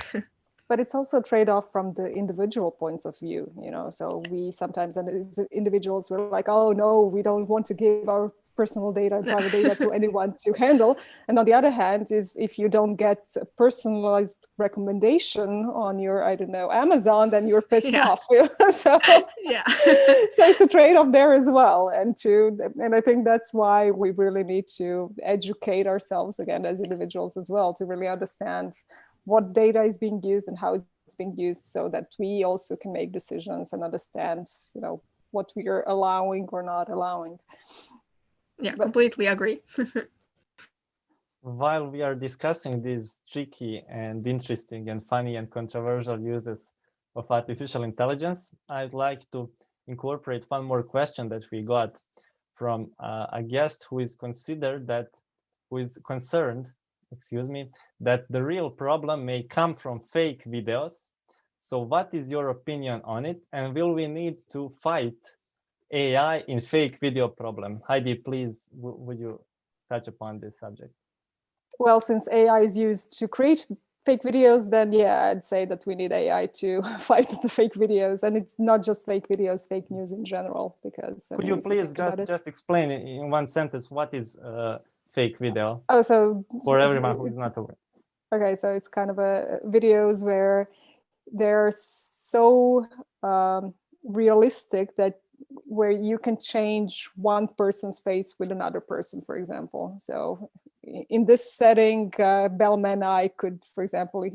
But it's also a trade-off from the individual points of view, you know. So we sometimes, as individuals, we're like, oh no, we don't want to give our personal data and private data to anyone to handle. And on the other hand, is if you don't get a personalized recommendation on your, I don't know, Amazon, then you're pissed off. So yeah, so it's a trade-off there as well. And I think that's why we really need to educate ourselves again as individuals as well, to really understand what data is being used and how it's being used, so that we also can make decisions and understand, you know, what we are allowing or not allowing. Yeah, completely agree. While we are discussing these tricky and interesting and funny and controversial uses of artificial intelligence, I'd like to incorporate one more question that we got from a guest who is concerned that the real problem may come from fake videos. So what is your opinion on it? And will we need to fight AI in fake video problem? Heidi, please, would you touch upon this subject? Well, since AI is used to create fake videos, then yeah, I'd say that we need AI to fight the fake videos, and it's not just fake videos, fake news in general. Because could you please just explain in one sentence what is fake video? Oh, so for everyone who is not aware. Okay, so it's kind of videos where they're so realistic that where you can change one person's face with another person, for example. So in this setting, Belma and I could, for example,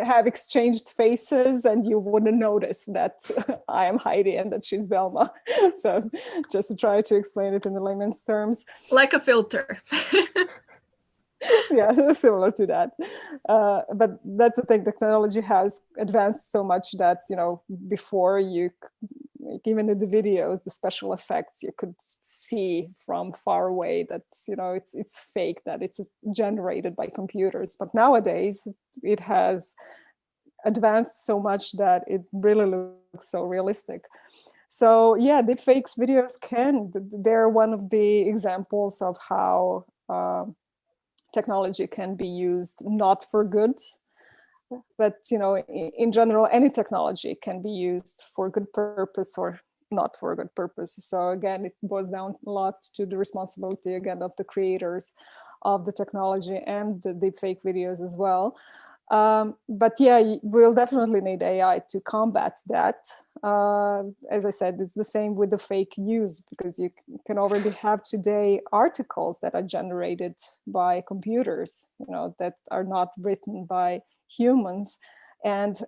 have exchanged faces, and you wouldn't notice that I am Heidi and that she's Belma. So just to try to explain it in the layman's terms. Like a filter. Yeah, similar to that. But that's the thing, technology has advanced so much that, you know, before you, like even in the videos, the special effects, you could see from far away that, you know, it's fake, that it's generated by computers. But nowadays it has advanced so much that it really looks so realistic. So yeah, deepfakes videos they're one of the examples of how technology can be used not for good, but, you know, in general, any technology can be used for good purpose or not for a good purpose. So again, it boils down a lot to the responsibility, again, of the creators of the technology and the deepfake videos as well. But yeah, we'll definitely need AI to combat that. As I said, it's the same with the fake news, because you can already have today articles that are generated by computers, you know, that are not written by humans. And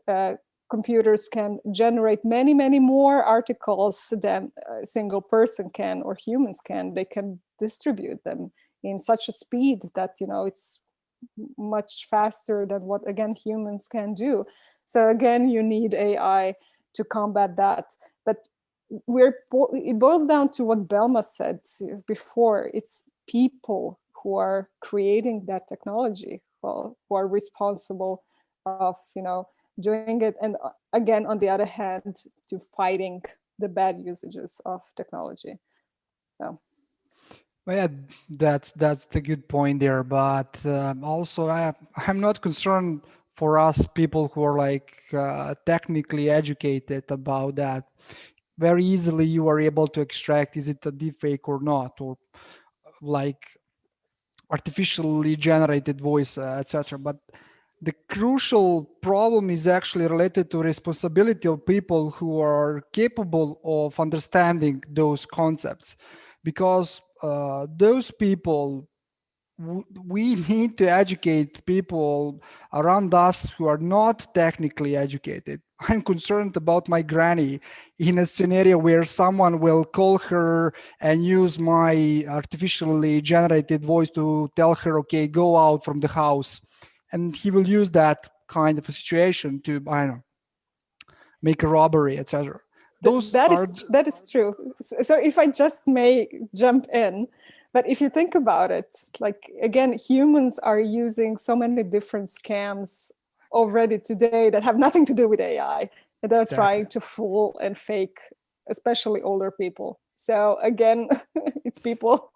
computers can generate many, many more articles than a single person can or humans can. They can distribute them in such a speed that, it's much faster than what, again, humans can do. So again, you need AI to combat that. But it boils down to what Belma said before. It's people who are creating that technology, who are responsible of, doing it. And again, on the other hand, to fighting the bad usages of technology. So. Well, yeah, that's the good point there. But also, I'm not concerned for us people who are like technically educated about that. Very easily, you are able to extract, is it a deepfake or not, or like artificially generated voice, etc. But the crucial problem is actually related to responsibility of people who are capable of understanding those concepts, because those people, we need to educate people around us who are not technically educated. I'm concerned about my granny in a scenario where someone will call her and use my artificially generated voice to tell her, okay, go out from the house. And he will use that kind of a situation to, I don't know, make a robbery, etc. That is true. So if I just may jump in, but if you think about it, like, again, humans are using so many different scams already today that have nothing to do with AI. And they're trying to fool and fake, especially older people. So again, it's people.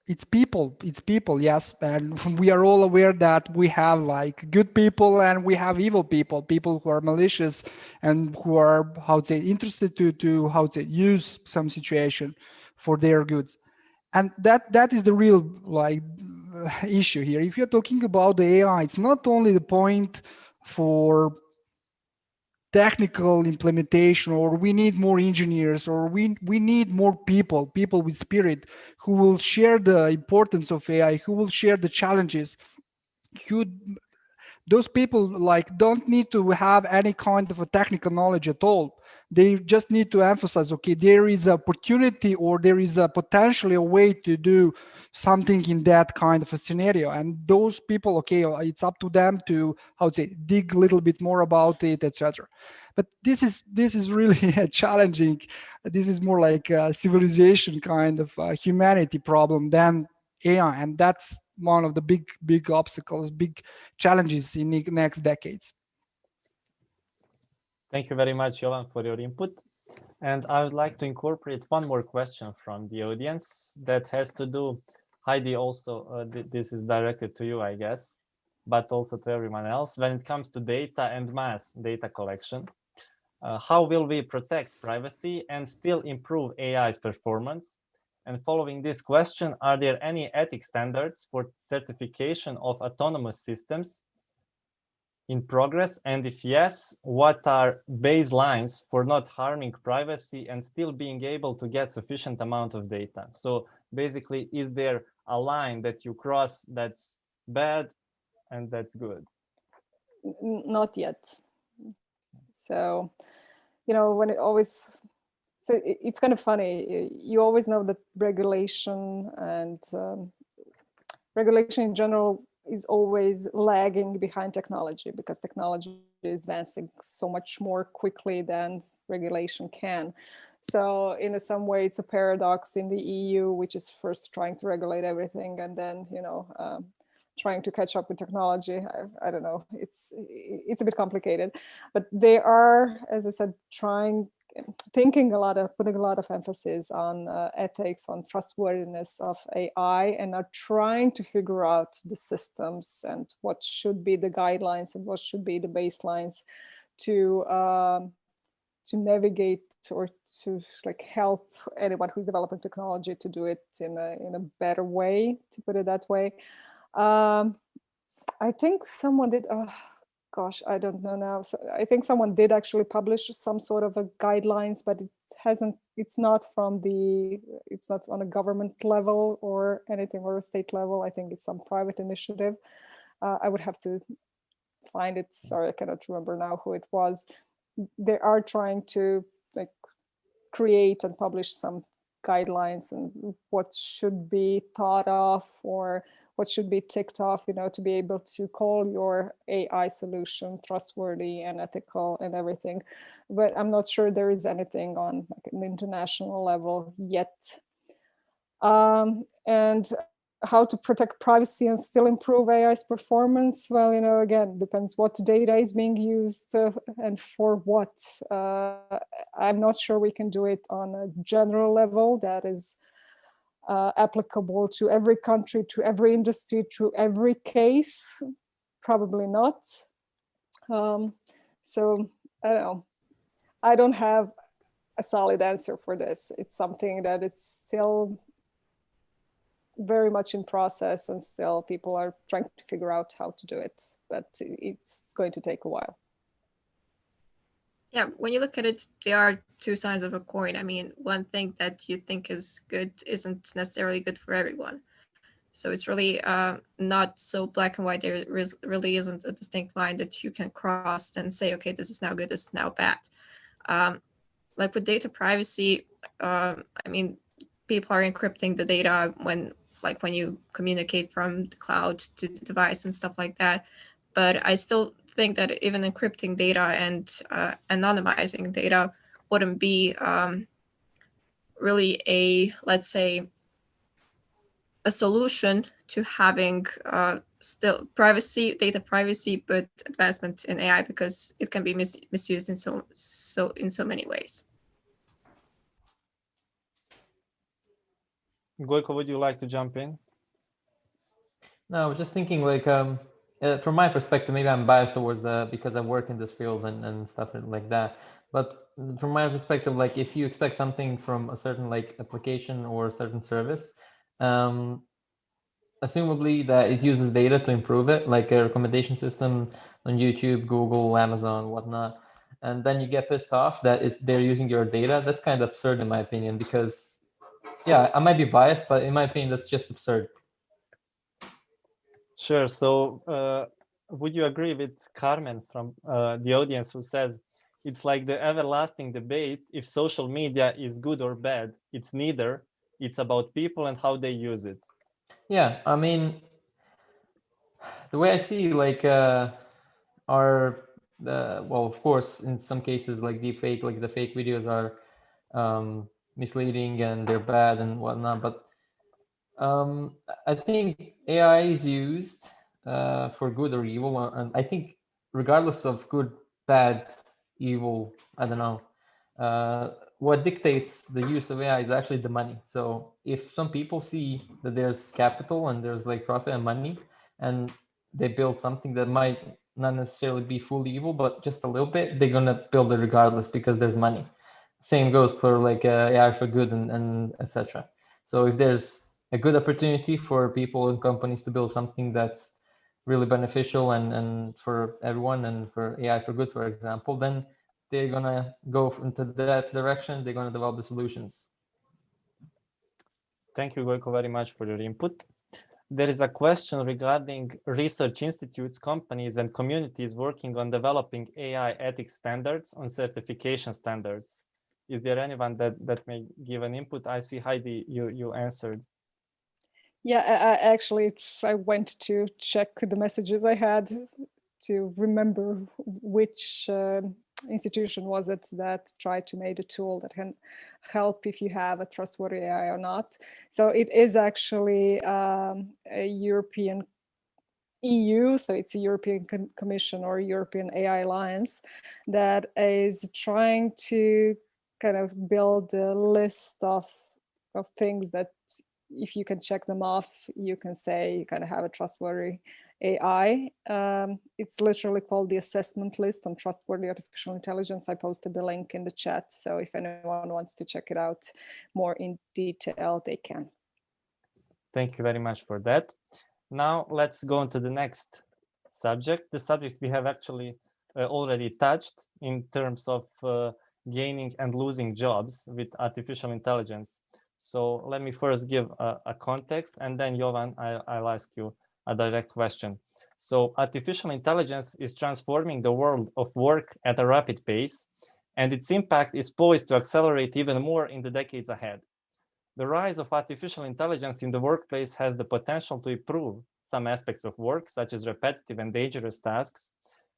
It's people, yes. And we are all aware that we have like good people and we have evil people who are malicious and who are, how to say, interested to how to say, use some situation for their goods. And that is the real like issue here. If you're talking about the AI, it's not only the point for technical implementation, or we need more engineers, or we need more people with spirit who will share the importance of AI, who will share the challenges, who those people like don't need to have any kind of a technical knowledge at all. They just need to emphasize, okay, there is opportunity, or there is a potentially a way to do something in that kind of a scenario. And those people, okay, it's up to them to, how to say, dig a little bit more about it, etc. But this is really challenging. This is more like a civilization kind of humanity problem than AI, and that's one of the big obstacles, big challenges in the next decades. Thank you very much, Jovan, for your input. And I would like to incorporate one more question from the audience that has to do, Heidi, also, this is directed to you, I guess, but also to everyone else. When it comes to data and mass data collection, how will we protect privacy and still improve AI's performance? And following this question, are there any ethics standards for certification of autonomous systems in progress? And if yes, what are baselines for not harming privacy and still being able to get sufficient amount of data? So basically, is there a line that you cross that's bad and that's good? Not yet. So, when it always, so it's kind of funny. You always know that regulation and regulation in general is always lagging behind technology, because technology is advancing so much more quickly than regulation can. So in some way, it's a paradox in the EU, which is first trying to regulate everything and then, trying to catch up with technology. I don't know, it's a bit complicated, but they are, as I said, putting a lot of emphasis on ethics, on trustworthiness of AI, and are trying to figure out the systems and what should be the guidelines and what should be the baselines to navigate or to like help anyone who's developing technology to do it in a better way, to put it that way. I think someone did, gosh, I don't know now. So I think someone did actually publish some sort of a guidelines, but it's not on a government level or anything, or a state level. I think it's some private initiative. I would have to find it. Sorry, I cannot remember now who it was. They are trying to like create and publish some guidelines and what should be thought of or what should be ticked off, to be able to call your AI solution trustworthy and ethical and everything. But I'm not sure there is anything on like an international level yet. And how to protect privacy and still improve AI's performance? Well, again, depends what data is being used and for what. I'm not sure we can do it on a general level that is applicable to every country, to every industry, to every case. Probably not. So I don't know. I don't have a solid answer for this. It's something that is still very much in process, and still people are trying to figure out how to do it, but it's going to take a while. Yeah, when you look at it, there are two sides of a coin. I mean, one thing that you think is good isn't necessarily good for everyone. So it's really not so black and white. There really isn't a distinct line that you can cross and say, okay, this is now good, this is now bad. Like with data privacy, I mean, people are encrypting the data when you communicate from the cloud to the device and stuff like that. But I still think that even encrypting data and anonymizing data wouldn't be really let's say, a solution to having still data privacy, but advancement in AI, because it can be misused in so many ways. Goiko, would you like to jump in? No, I was just thinking from my perspective, maybe I'm biased towards because I work in this field and stuff like that. But from my perspective, if you expect something from a certain application or a certain service, assumably that it uses data to improve it, like a recommendation system on YouTube, Google, Amazon, whatnot. And then you get pissed off that they're using your data. That's kind of absurd in my opinion, because yeah, I might be biased, but in my opinion, that's just absurd. Sure. So would you agree with Carmen from the audience, who says it's like the everlasting debate if social media is good or bad? It's neither. It's about people and how they use it. Yeah, I mean, the way I see well, of course, in some cases like deepfake, like the fake videos are misleading and they're bad and whatnot, but I think AI is used for good or evil, and I think regardless of good, bad, evil, I don't know, what dictates the use of AI is actually the money. So if some people see that there's capital and there's profit and money, and they build something that might not necessarily be fully evil, but just a little bit, they're gonna build it regardless because there's money. Same goes for AI for good and etc. So if there's a good opportunity for people and companies to build something that's really beneficial and for everyone, and for AI for good, for example, then they're gonna go into that direction. They're gonna develop the solutions. Thank you, Goiko, very much for your input. There is a question regarding research institutes, companies, and communities working on developing AI ethics standards on certification standards. Is there anyone that may give an input? I see, Heidi, you answered. Yeah, I went to check the messages I had to remember which institution was it that tried to make a tool that can help if you have a trustworthy AI or not. So it is actually a European EU, so it's a European Commission or European AI Alliance that is trying to kind of build a list of things that if you can check them off, you can say you kind of have a trustworthy AI. It's literally called the assessment list on trustworthy artificial intelligence. I posted the link in the chat, so if anyone wants to check it out more in detail, they can. Thank you very much for that. Now let's go on to the next subject. The subject we have actually already touched in terms of gaining and losing jobs with artificial intelligence. So let me first give a context, and then Jovan, I'll ask you a direct question. So artificial intelligence is transforming the world of work at a rapid pace, and its impact is poised to accelerate even more in the decades ahead. The rise of artificial intelligence in the workplace has the potential to improve some aspects of work, such as repetitive and dangerous tasks,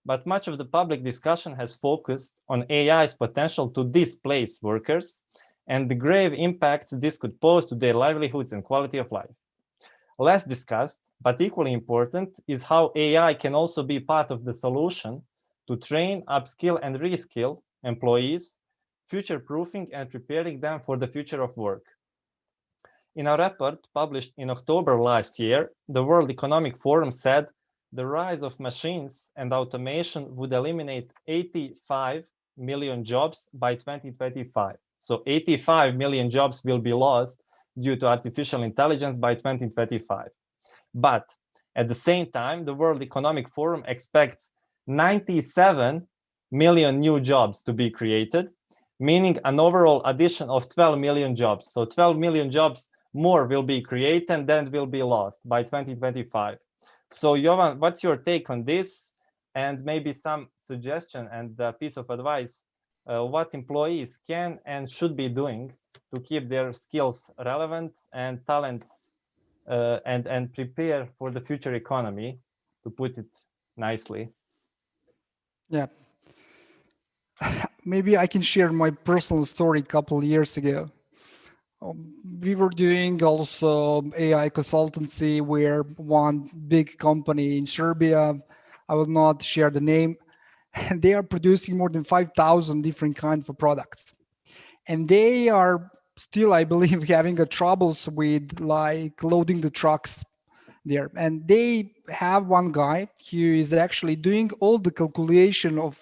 but much of the public discussion has focused on AI's potential to displace workers and the grave impacts this could pose to their livelihoods and quality of life. Less discussed, but equally important, is how AI can also be part of the solution to train, upskill, and reskill employees, future-proofing and preparing them for the future of work. In a report published in October last year, the World Economic Forum said the rise of machines and automation would eliminate 85 million jobs by 2025. So 85 million jobs will be lost due to artificial intelligence by 2025. But at the same time, the World Economic Forum expects 97 million new jobs to be created, meaning an overall addition of 12 million jobs. So 12 million jobs more will be created than will be lost by 2025. So Jovan, what's your take on this? And maybe some suggestion and a piece of advice, what employees can and should be doing to keep their skills relevant and talent and prepare for the future economy, to put it nicely. Yeah. Maybe I can share my personal story a couple of years ago. We were doing also AI consultancy where one big company in Serbia, I will not share the name, and they are producing more than 5,000 different kinds of products. And they are still, I believe, having a troubles with like loading the trucks there. And they have one guy who is actually doing all the calculation of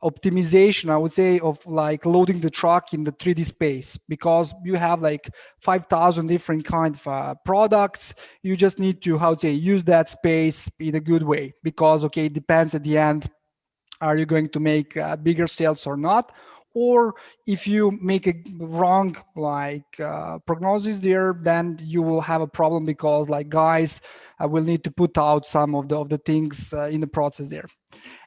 optimization, I would say, of like loading the truck in the 3D space, because you have like 5,000 different kind of products. You just need to, how to say, use that space in a good way, because, okay, it depends at the end, are you going to make bigger sales or not? Or if you make a wrong prognosis there, then you will have a problem, because like guys will need to put out some of the things in the process there.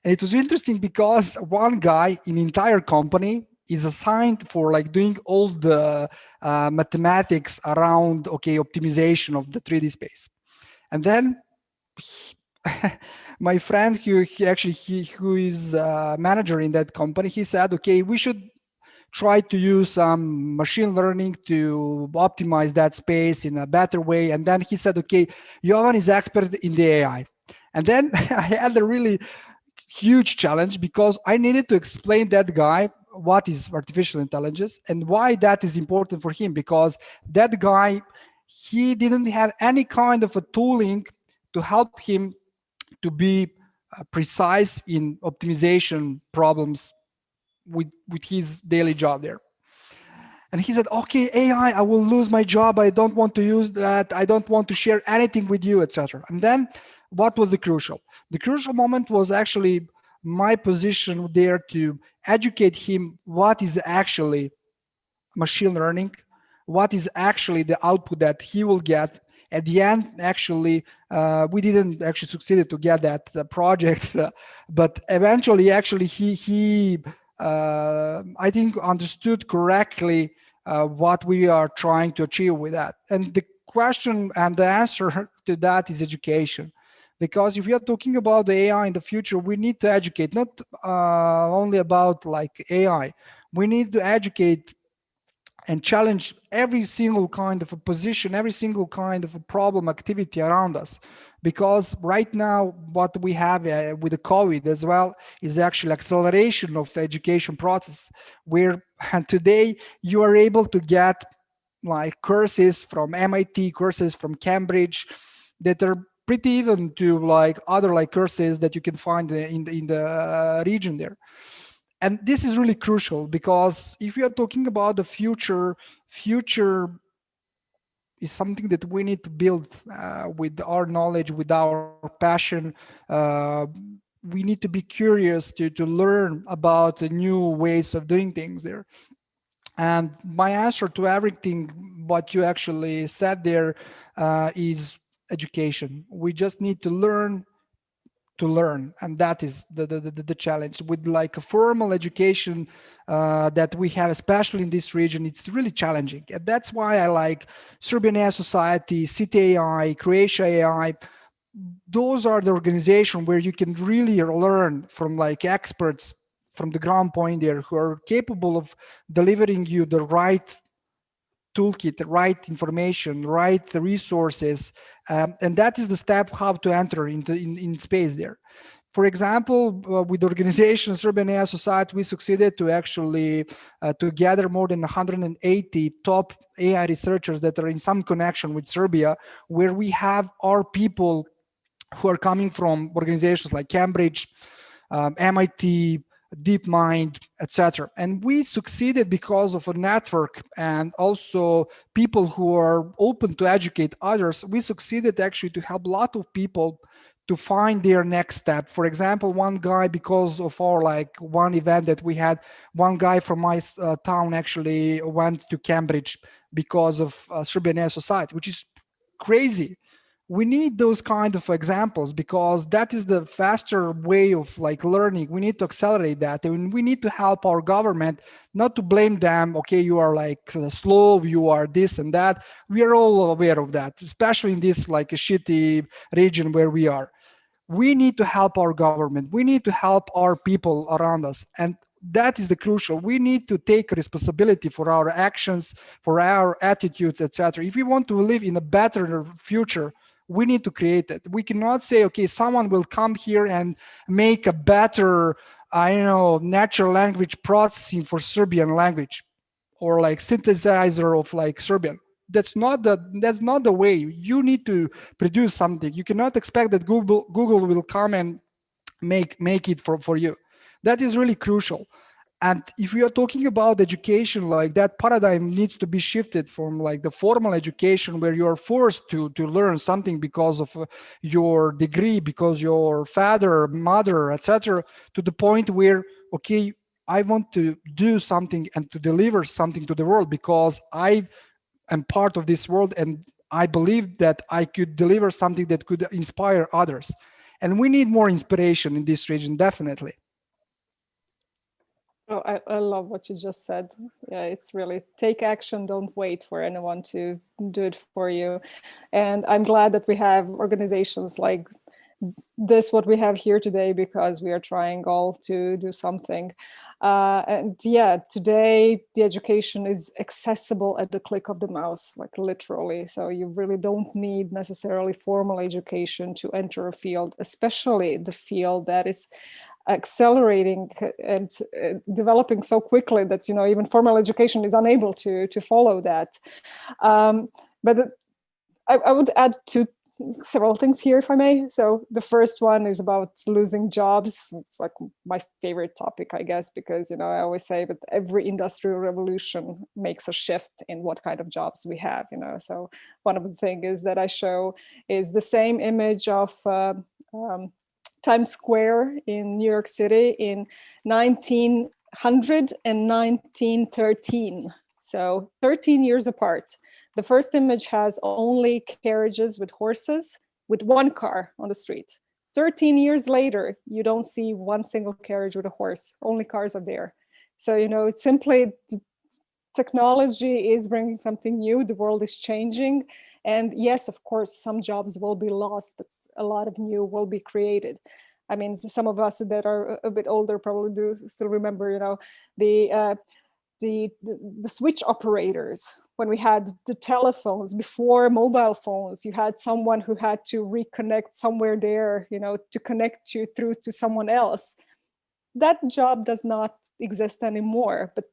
And it was interesting because one guy in the entire company is assigned for like doing all the mathematics around, okay, optimization of the 3D space. And then my friend who is manager in that company, he said, okay, we should try to use some machine learning to optimize that space in a better way. And then he said, okay, Jovan is expert in the AI. And then I had a really huge challenge, because I needed to explain that guy what is artificial intelligence and why that is important for him, because that guy, he didn't have any kind of a tooling to help him to be precise in optimization problems with his daily job there. And he said, okay, AI, I will lose my job. I don't want to use that. I don't want to share anything with you, etc. And then what was the crucial? The crucial moment was actually my position there to educate him what is actually machine learning, what is actually the output that he will get. At the end, actually, we didn't actually succeed to get that project, but eventually, actually, he I think understood correctly what we are trying to achieve with that. And the question and the answer to that is education. Because if we are talking about the AI in the future, we need to educate, not only about like AI. We need to educate and challenge every single kind of a position, every single kind of a problem activity around us. Because right now, what we have with the COVID as well is actually acceleration of the education process, where today you are able to get like courses from MIT, courses from Cambridge that are pretty even to like other like courses that you can find in the region there. And this is really crucial, because if we are talking about the future is something that we need to build with our knowledge, with our passion. We need to be curious to learn about the new ways of doing things there. And my answer to everything what you actually said there is education. We just need to learn to learn, and that is the challenge with like a formal education that we have, especially in this region. It's really challenging, and that's why I like Serbian AI Society, City AI, Croatia AI. Those are the organizations where you can really learn from like experts from the ground point there who are capable of delivering you the right toolkit, the right information, right resources, and that is the step how to enter into in space there. For example, with the organization Serbian AI Society, we succeeded to actually to gather more than 180 top AI researchers that are in some connection with Serbia, where we have our people who are coming from organizations like Cambridge, MIT, DeepMind, etc. And we succeeded because of a network and also people who are open to educate others. We succeeded actually to help a lot of people to find their next step. For example, one guy, because of our like one event that we had, one guy from my town actually went to Cambridge because of Serbian AI Society, which is crazy. We need those kind of examples because that is the faster way of like learning. We need to accelerate that, and we need to help our government, not to blame them. Okay, you are like slow, you are this and that. We are all aware of that, especially in this like a shitty region where we are. We need to help our government. We need to help our people around us, and that is the crucial. We need to take responsibility for our actions, for our attitudes, etc. If we want to live in a better future, we need to create it. We cannot say, okay, someone will come here and make a better, I don't know, natural language processing for Serbian language, or like synthesizer of like Serbian. That's not the way. You need to produce something. You cannot expect that Google will come and make it for you. That is really crucial. And if we are talking about education, like that paradigm needs to be shifted from like the formal education where you are forced to learn something because of your degree, because your father, mother, etc., to the point where, okay, I want to do something and to deliver something to the world because I am part of this world and I believe that I could deliver something that could inspire others. And we need more inspiration in this region, definitely. Oh, I love what you just said. Yeah, it's really take action, don't wait for anyone to do it for you. And I'm glad that we have organizations like this, what we have here today, because we are trying all to do something. And yeah, today the education is accessible at the click of the mouse, like literally. So you really don't need necessarily formal education to enter a field, especially the field that is accelerating and developing so quickly that, you know, even formal education is unable to follow that. But I would add several things here, if I may. So the first one is about losing jobs. It's like my favorite topic, I guess, because, you know, I always say that every industrial revolution makes a shift in what kind of jobs we have, you know. So one of the things is that I show is the same image of Times Square in New York City in 1900 and 1913. So 13 years apart. The first image has only carriages with horses with one car on the street. 13 years later, you don't see one single carriage with a horse. Only cars are there. So, you know, it's simply technology is bringing something new. The world is changing. And yes, of course, some jobs will be lost, but a lot of new will be created. I mean, some of us that are a bit older probably do still remember, you know, the switch operators. When we had the telephones before mobile phones, you had someone who had to reconnect somewhere there, you know, to connect you through to someone else. That job does not exist anymore, but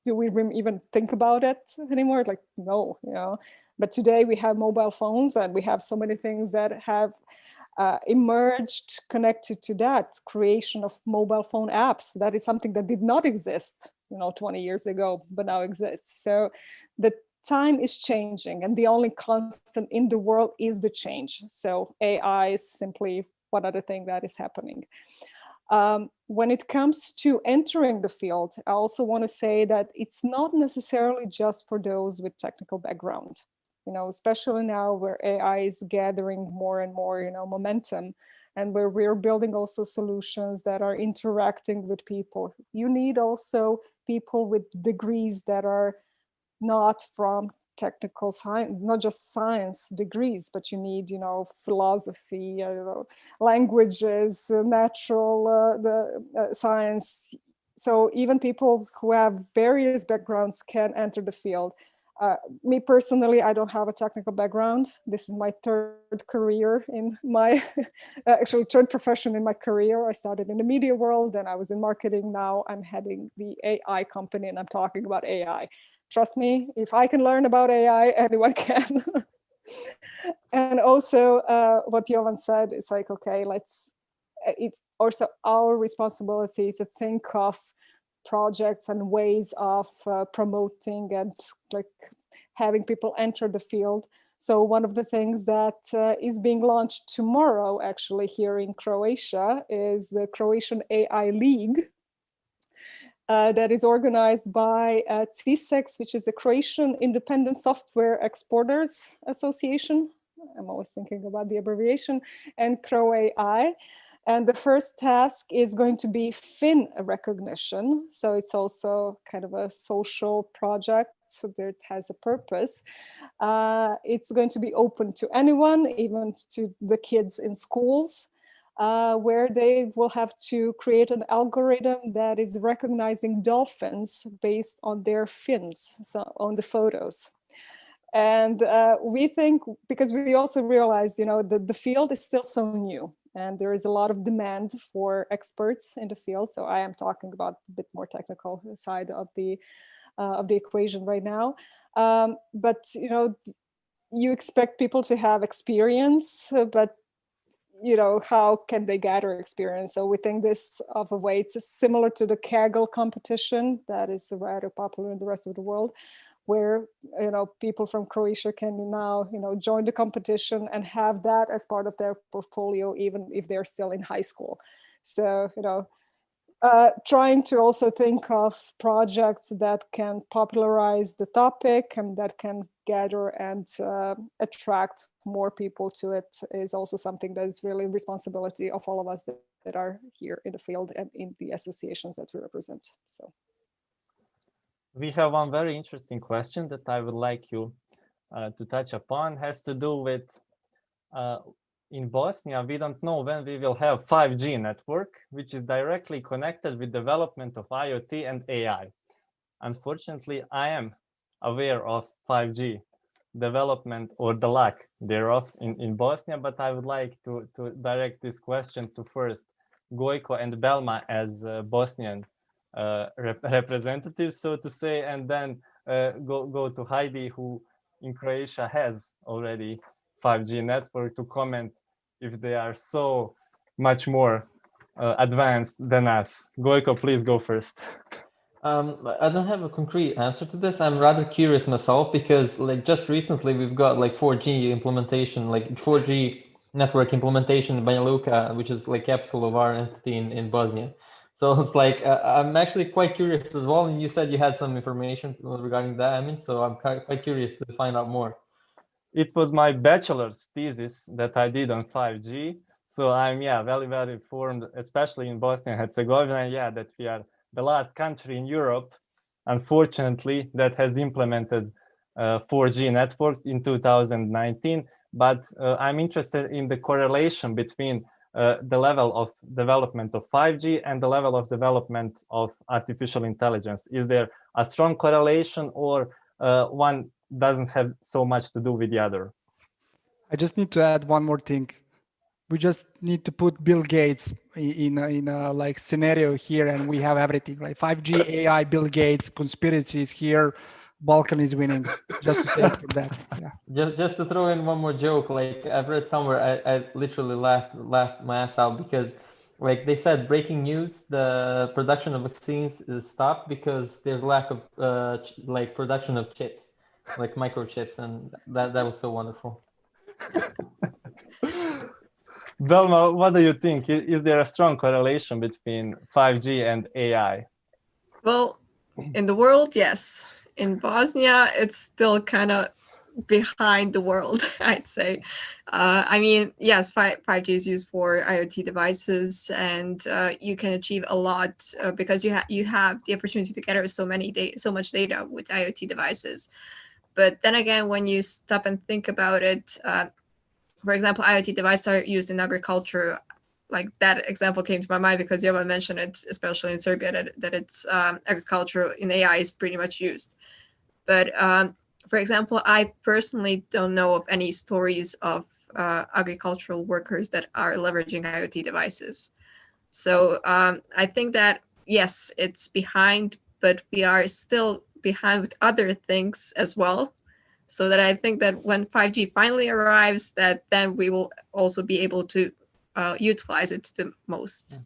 do we even think about it anymore? Like, no, you know. But today we have mobile phones and we have so many things that have emerged connected to that creation of mobile phone apps. That is something that did not exist, you know, 20 years ago, but now exists. So the time is changing, and the only constant in the world is the change. So AI is simply one other thing that is happening. When it comes to entering the field, I also want to say that it's not necessarily just for those with technical background. You know, especially now where AI is gathering more and more, you know, momentum. and where we're building also solutions that are interacting with people. You need also people with degrees that are not from technical science, not just science degrees, but you need, philosophy, languages, natural science. So even people who have various backgrounds can enter the field. Me personally, I don't have a technical background. This is my third career in my, actually third profession in my career. I started in the media world and I was in marketing. Now I'm heading the AI company and I'm talking about AI. Trust me, if I can learn about AI, anyone can. And also what Jovan said, it's like, okay, it's also our responsibility to think of projects and ways of promoting and like having people enter the field. So one of the things that is being launched tomorrow, actually here in Croatia, is the Croatian AI League. That is organized by CISEX, which is the Croatian Independent Software Exporters Association. I'm always thinking about the abbreviation, and CroAI. And the first task is going to be Fin recognition. So it's also kind of a social project, so that it has a purpose. It's going to be open to anyone, even to the kids in schools. Where they will have to create an algorithm that is recognizing dolphins based on their fins, so on the photos. And we think, because we also realized, the field is still so new and there is a lot of demand for experts in the field. So I am talking about a bit more technical side of the equation right now. But, you expect people to have experience, but how can they gather experience? So we think this of a way, it's similar to the Kaggle competition that is rather popular in the rest of the world, where, people from Croatia can now, join the competition and have that as part of their portfolio, even if they're still in high school. So, trying to also think of projects that can popularize the topic and that can gather and attract more people to it is also something that is really responsibility of all of us that are here in the field and in the associations that we represent. So we have one very interesting question that I would like you to touch upon. Has to do with in Bosnia, we don't know when we will have 5G network, which is directly connected with development of IoT and AI. Unfortunately, I am aware of 5G development or the lack thereof in Bosnia, but I would like to direct this question to first Gojko and Belma as Bosnian representatives, so to say, and then go to Heidi, who in Croatia has already 5G network, to comment if they are so much more advanced than us. Gojko, please go first. I don't have a concrete answer to this. I'm rather curious myself because just recently we've got 4G implementation, 4G network implementation in Banja Luka, which is capital of our entity in Bosnia. So it's I'm actually quite curious as well. And you said you had some information regarding that, Emin, so I'm quite curious to find out more. It was my bachelor's thesis that I did on 5G. So I'm, very, very informed, especially in Bosnia and Herzegovina, that we are the last country in Europe, unfortunately, that has implemented 4G network in 2019. But I'm interested in the correlation between the level of development of 5G and the level of development of artificial intelligence. Is there a strong correlation, or one doesn't have so much to do with the other? I just need to add one more thing. We just need to put Bill Gates in a scenario here, and we have everything. 5G, AI, Bill Gates, conspiracies here. Balkan is winning. Just to say from that. Yeah. Just to throw in one more joke, I've read somewhere, I literally laughed my ass out because they said breaking news, the production of vaccines is stopped because there's lack of production of chips, microchips, and that was so wonderful. Belma, what do you think? Is there a strong correlation between 5G and AI? Well, in the world, yes. In Bosnia, it's still kind of behind the world, I'd say. I mean, yes, 5G is used for IoT devices, and you can achieve a lot because you have the opportunity to gather so much data with IoT devices. But then again, when you stop and think about it, for example, IoT devices are used in agriculture. Like that example came to my mind because Jovan mentioned it, especially in Serbia, that it's agriculture in AI is pretty much used. But for example, I personally don't know of any stories of agricultural workers that are leveraging IoT devices. So I think that, yes, it's behind, but we are still behind with other things as well. So that I think that when 5G finally arrives, that then we will also be able to utilize it to the most,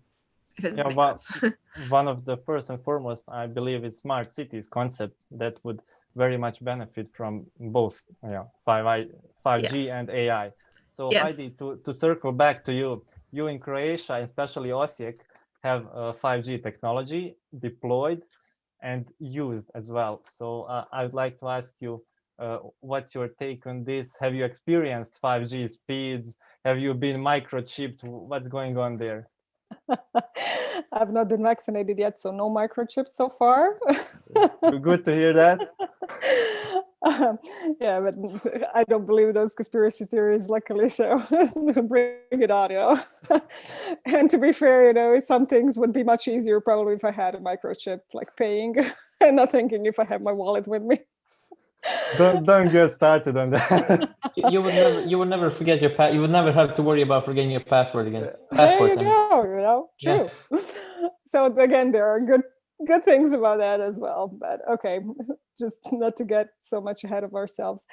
if it makes sense. One of the first and foremost, I believe, is smart cities concept that would very much benefit from both 5G Yes. and AI. So Yes. Heidi, to circle back to you in Croatia, especially Osijek, have 5G technology deployed and used as well. So I would like to ask you, what's your take on this? Have you experienced 5G speeds? Have you been microchipped? What's going on there? I've not been vaccinated yet, so no microchips so far. Good to hear that. Yeah, but I don't believe those conspiracy theories, luckily, so bring it on, And to be fair, some things would be much easier probably if I had a microchip, like paying and not thinking if I have my wallet with me. Don't get started on that. You would never forget your you would never have to worry about forgetting your password again. There you go, true. Yeah. So again, there are good things about that as well, but okay, just not to get so much ahead of ourselves.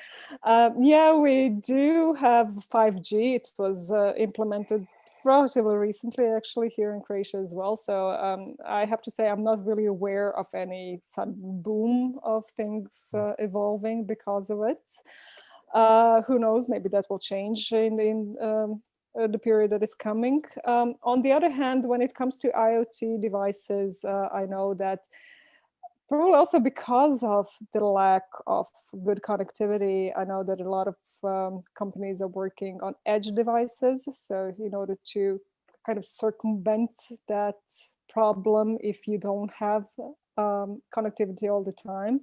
Yeah, we do have 5G. It was implemented relatively recently, actually, here in Croatia as well. So I have to say I'm not really aware of any sudden boom of things evolving because of it. Who knows, maybe that will change in the period that is coming. On the other hand, when it comes to IoT devices, I know that probably also because of the lack of good connectivity, I know that a lot of companies are working on edge devices. So in order to kind of circumvent that problem if you don't have connectivity all the time.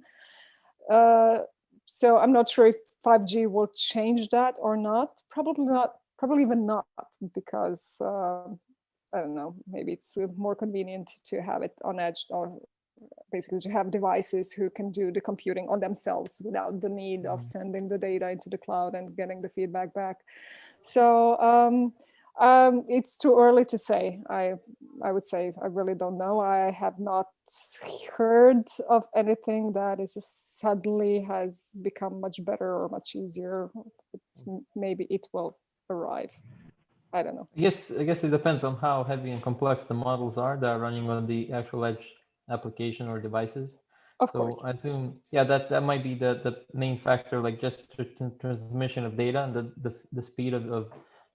So I'm not sure if 5G will change that or not. Probably not. Probably even not, because I don't know. Maybe it's more convenient to have it on edge, or basically to have devices who can do the computing on themselves without the need of sending the data into the cloud and getting the feedback back. So it's too early to say. I would say I really don't know. I have not heard of anything that is suddenly has become much better or much easier. Maybe it will arrive. I don't know. I guess it depends on how heavy and complex the models are that are running on the actual edge application or devices. Of course. I assume, yeah, that might be the main factor, like just transmission of data and the speed of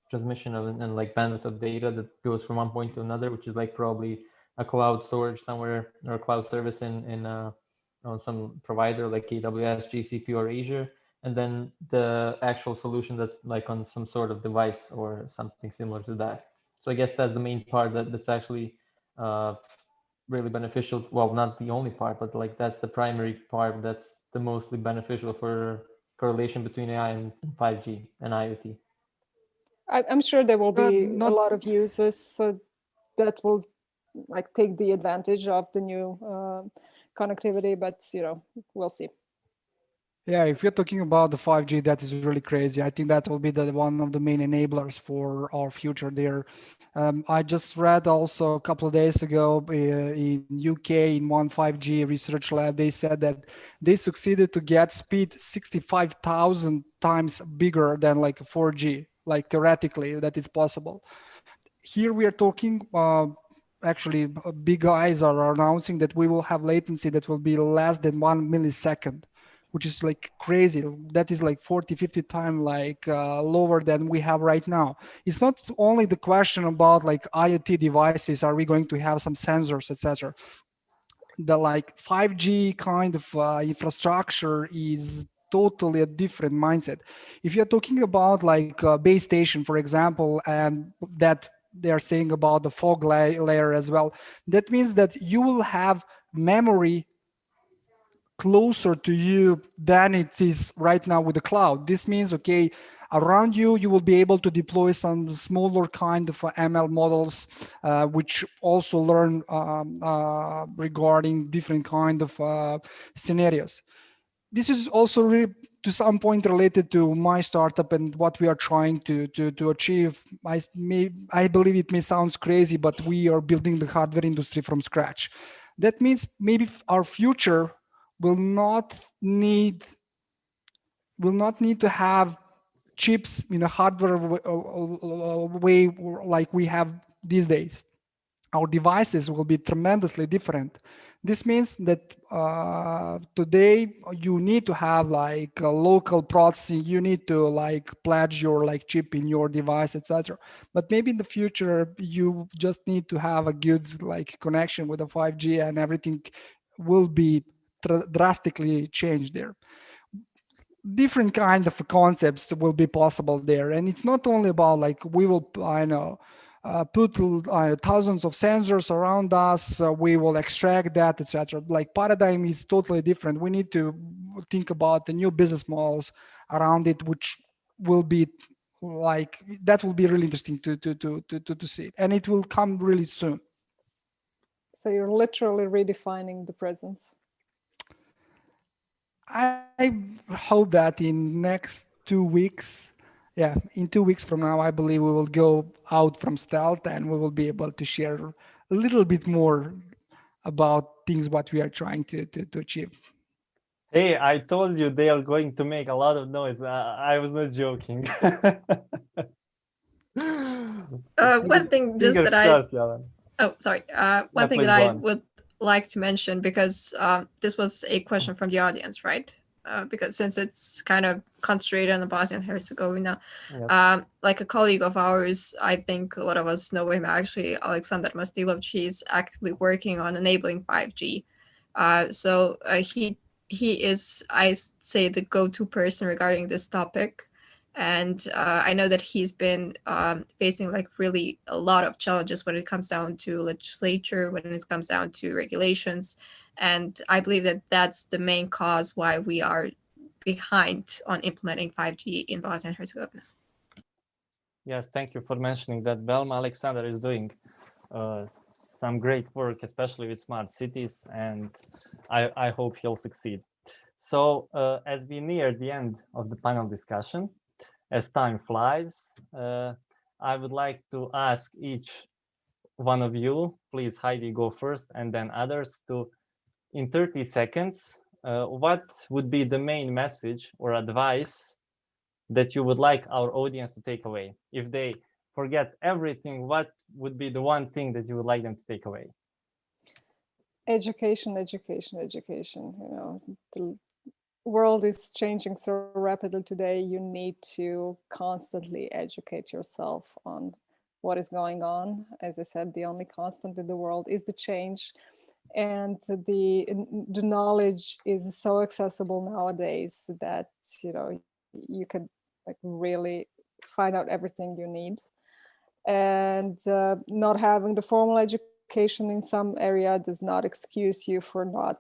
transmission and like bandwidth of data that goes from one point to another, which is like probably a cloud storage somewhere or a cloud service in on some provider like AWS, GCP, or Azure, and then the actual solution that's like on some sort of device or something similar to that. So I guess that's the main part that's actually really beneficial. Well, not the only part, but like that's the primary part that's the mostly beneficial for correlation between AI and 5G and IoT. I'm sure there will be a lot of uses that will like take the advantage of the new connectivity, but we'll see. Yeah, if you're talking about the 5G, that is really crazy. I think that will be one of the main enablers for our future there. I just read also a couple of days ago in UK in one 5G research lab, they said that they succeeded to get speed 65,000 times bigger than like 4G, like theoretically that is possible. Here we are talking, actually big guys are announcing that we will have latency that will be less than 1 millisecond, which is like crazy. That is like 40, 50 times like lower than we have right now. It's not only the question about like IoT devices, are we going to have some sensors, etc. The like 5G kind of infrastructure is totally a different mindset. If you're talking about like a base station, for example, and that they are saying about the fog layer as well, that means that you will have memory closer to you than it is right now with the cloud. This means, okay, around you, you will be able to deploy some smaller kind of ML models, which also learn regarding different kind of scenarios. This is also really, to some point, related to my startup and what we are trying to achieve. I believe it may sound crazy, but we are building the hardware industry from scratch. That means maybe our future will not need to have chips in a hardware way like we have these days. Our devices will be tremendously different. This means that today you need to have like a local processing, you need to like pledge your like chip in your device, etc. But maybe in the future you just need to have a good like connection with the 5G, and everything will be drastically changed there. Different kind of concepts will be possible there, and it's not only about like we will put thousands of sensors around us, we will extract that, etc. Like paradigm is totally different. We need to think about the new business models around it, which will be like, that will be really interesting to see, and it will come really soon. So you're literally redefining the presence. I hope that in next 2 weeks, in 2 weeks from now, I believe we will go out from stealth and we will be able to share a little bit more about things what we are trying to achieve. Hey, I told you they are going to make a lot of noise. I was not joking. One thing just that one thing that I would like to mention, because this was a question from the audience, right? Because since it's kind of concentrated on the Bosnia and Herzegovina, yes. Like a colleague of ours, I think a lot of us know him actually, Alexander Mastilov, he's actively working on enabling 5G. So he is, I say, the go-to person regarding this topic. And I know that he's been facing like really a lot of challenges when it comes down to legislature, when it comes down to regulations. And I believe that that's the main cause why we are behind on implementing 5G in Bosnia and Herzegovina. Yes, thank you for mentioning that. Belma Alexander is doing some great work, especially with smart cities, and I hope he'll succeed. So as we near the end of the panel discussion, as time flies, I would like to ask each one of you, please Heidi, go first, and then others, to, in 30 seconds, what would be the main message or advice that you would like our audience to take away? If they forget everything, what would be the one thing that you would like them to take away? Education, education, education. You know, the world is changing so rapidly today. You need to constantly educate yourself on what is going on. As I said, the only constant in the world is the change, and the knowledge is so accessible nowadays that, you know, you can like really find out everything you need. And not having the formal education in some area does not excuse you for not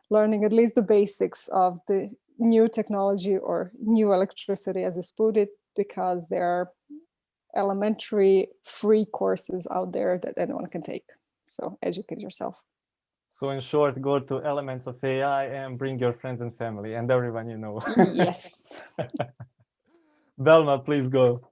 learning at least the basics of the new technology or new electricity, as you put it, because there are elementary free courses out there that anyone can take. So educate yourself. So in short, go to Elements of AI and bring your friends and family and everyone you know. Yes. Belma, please go.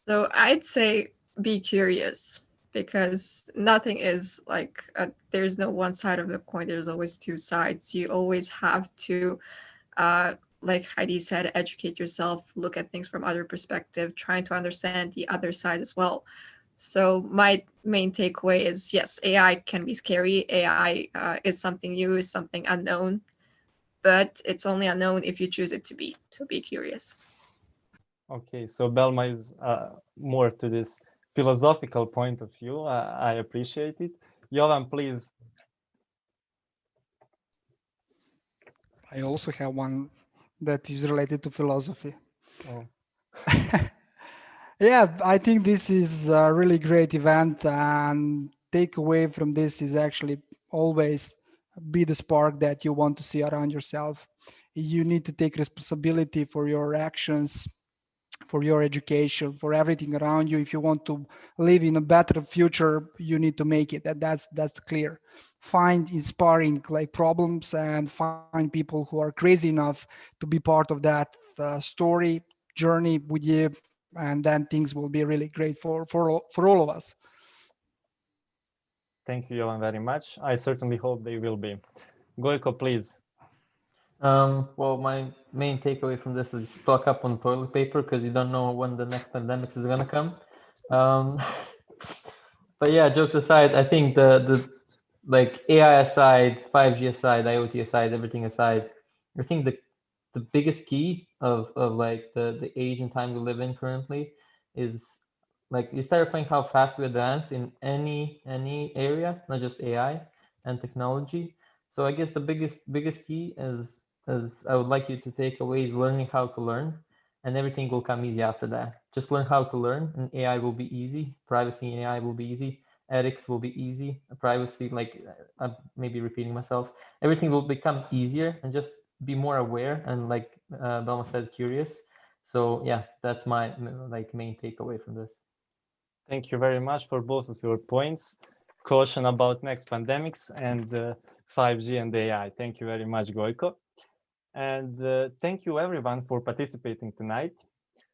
So I'd say be curious, because nothing is like, there's no one side of the coin. There's always two sides. You always have to, like Heidi said, educate yourself, look at things from other perspective, trying to understand the other side as well. So my main takeaway is, yes, AI can be scary. AI is something new, is something unknown, but it's only unknown if you choose it to be. So be curious. Okay, so Belma is more to this philosophical point of view. I appreciate it. Jovan, please. I also have one that is related to philosophy. Oh. Yeah, I think this is a really great event, and takeaway from this is actually always be the spark that you want to see around yourself. You need to take responsibility for your actions, for your education, for everything around you. If you want to live in a better future, you need to make it. And that's clear. Find inspiring like problems and find people who are crazy enough to be part of that story journey with you, and then things will be really great for all of us. Thank you, Jovan, very much. I certainly hope they will be. Gojko, please. Well, my main takeaway from this is stock up on toilet paper because you don't know when the next pandemic is gonna come. But yeah, jokes aside, I think the like AI aside, 5G aside, IoT aside, everything aside, I think the biggest key of like the age and time we live in currently is like it's terrifying how fast we advance in any area, not just AI and technology. So I guess the biggest key is I would like you to take away is learning how to learn, and everything will come easy after that. Just learn how to learn, and AI will be easy. Privacy in AI will be easy. Ethics will be easy. Privacy, like I'm maybe repeating myself, everything will become easier, and just be more aware and like Belma said, curious. So yeah, that's my like main takeaway from this. Thank you very much for both of your points. Caution about next pandemics and 5G and AI. Thank you very much, Gojko. And thank you everyone for participating tonight.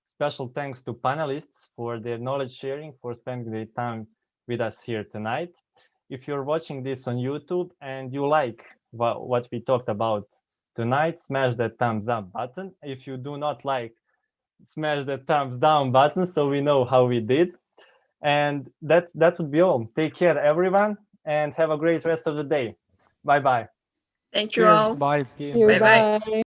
Special thanks to panelists for their knowledge sharing, for spending their time with us here tonight. If you're watching this on YouTube and you like what we talked about tonight, smash that thumbs up button. If you do not like, smash the thumbs down button so we know how we did. And that would be all. Take care, everyone, and have a great rest of the day. Bye-bye. Thank you Cheers. all. Bye. You, Bye bye. bye.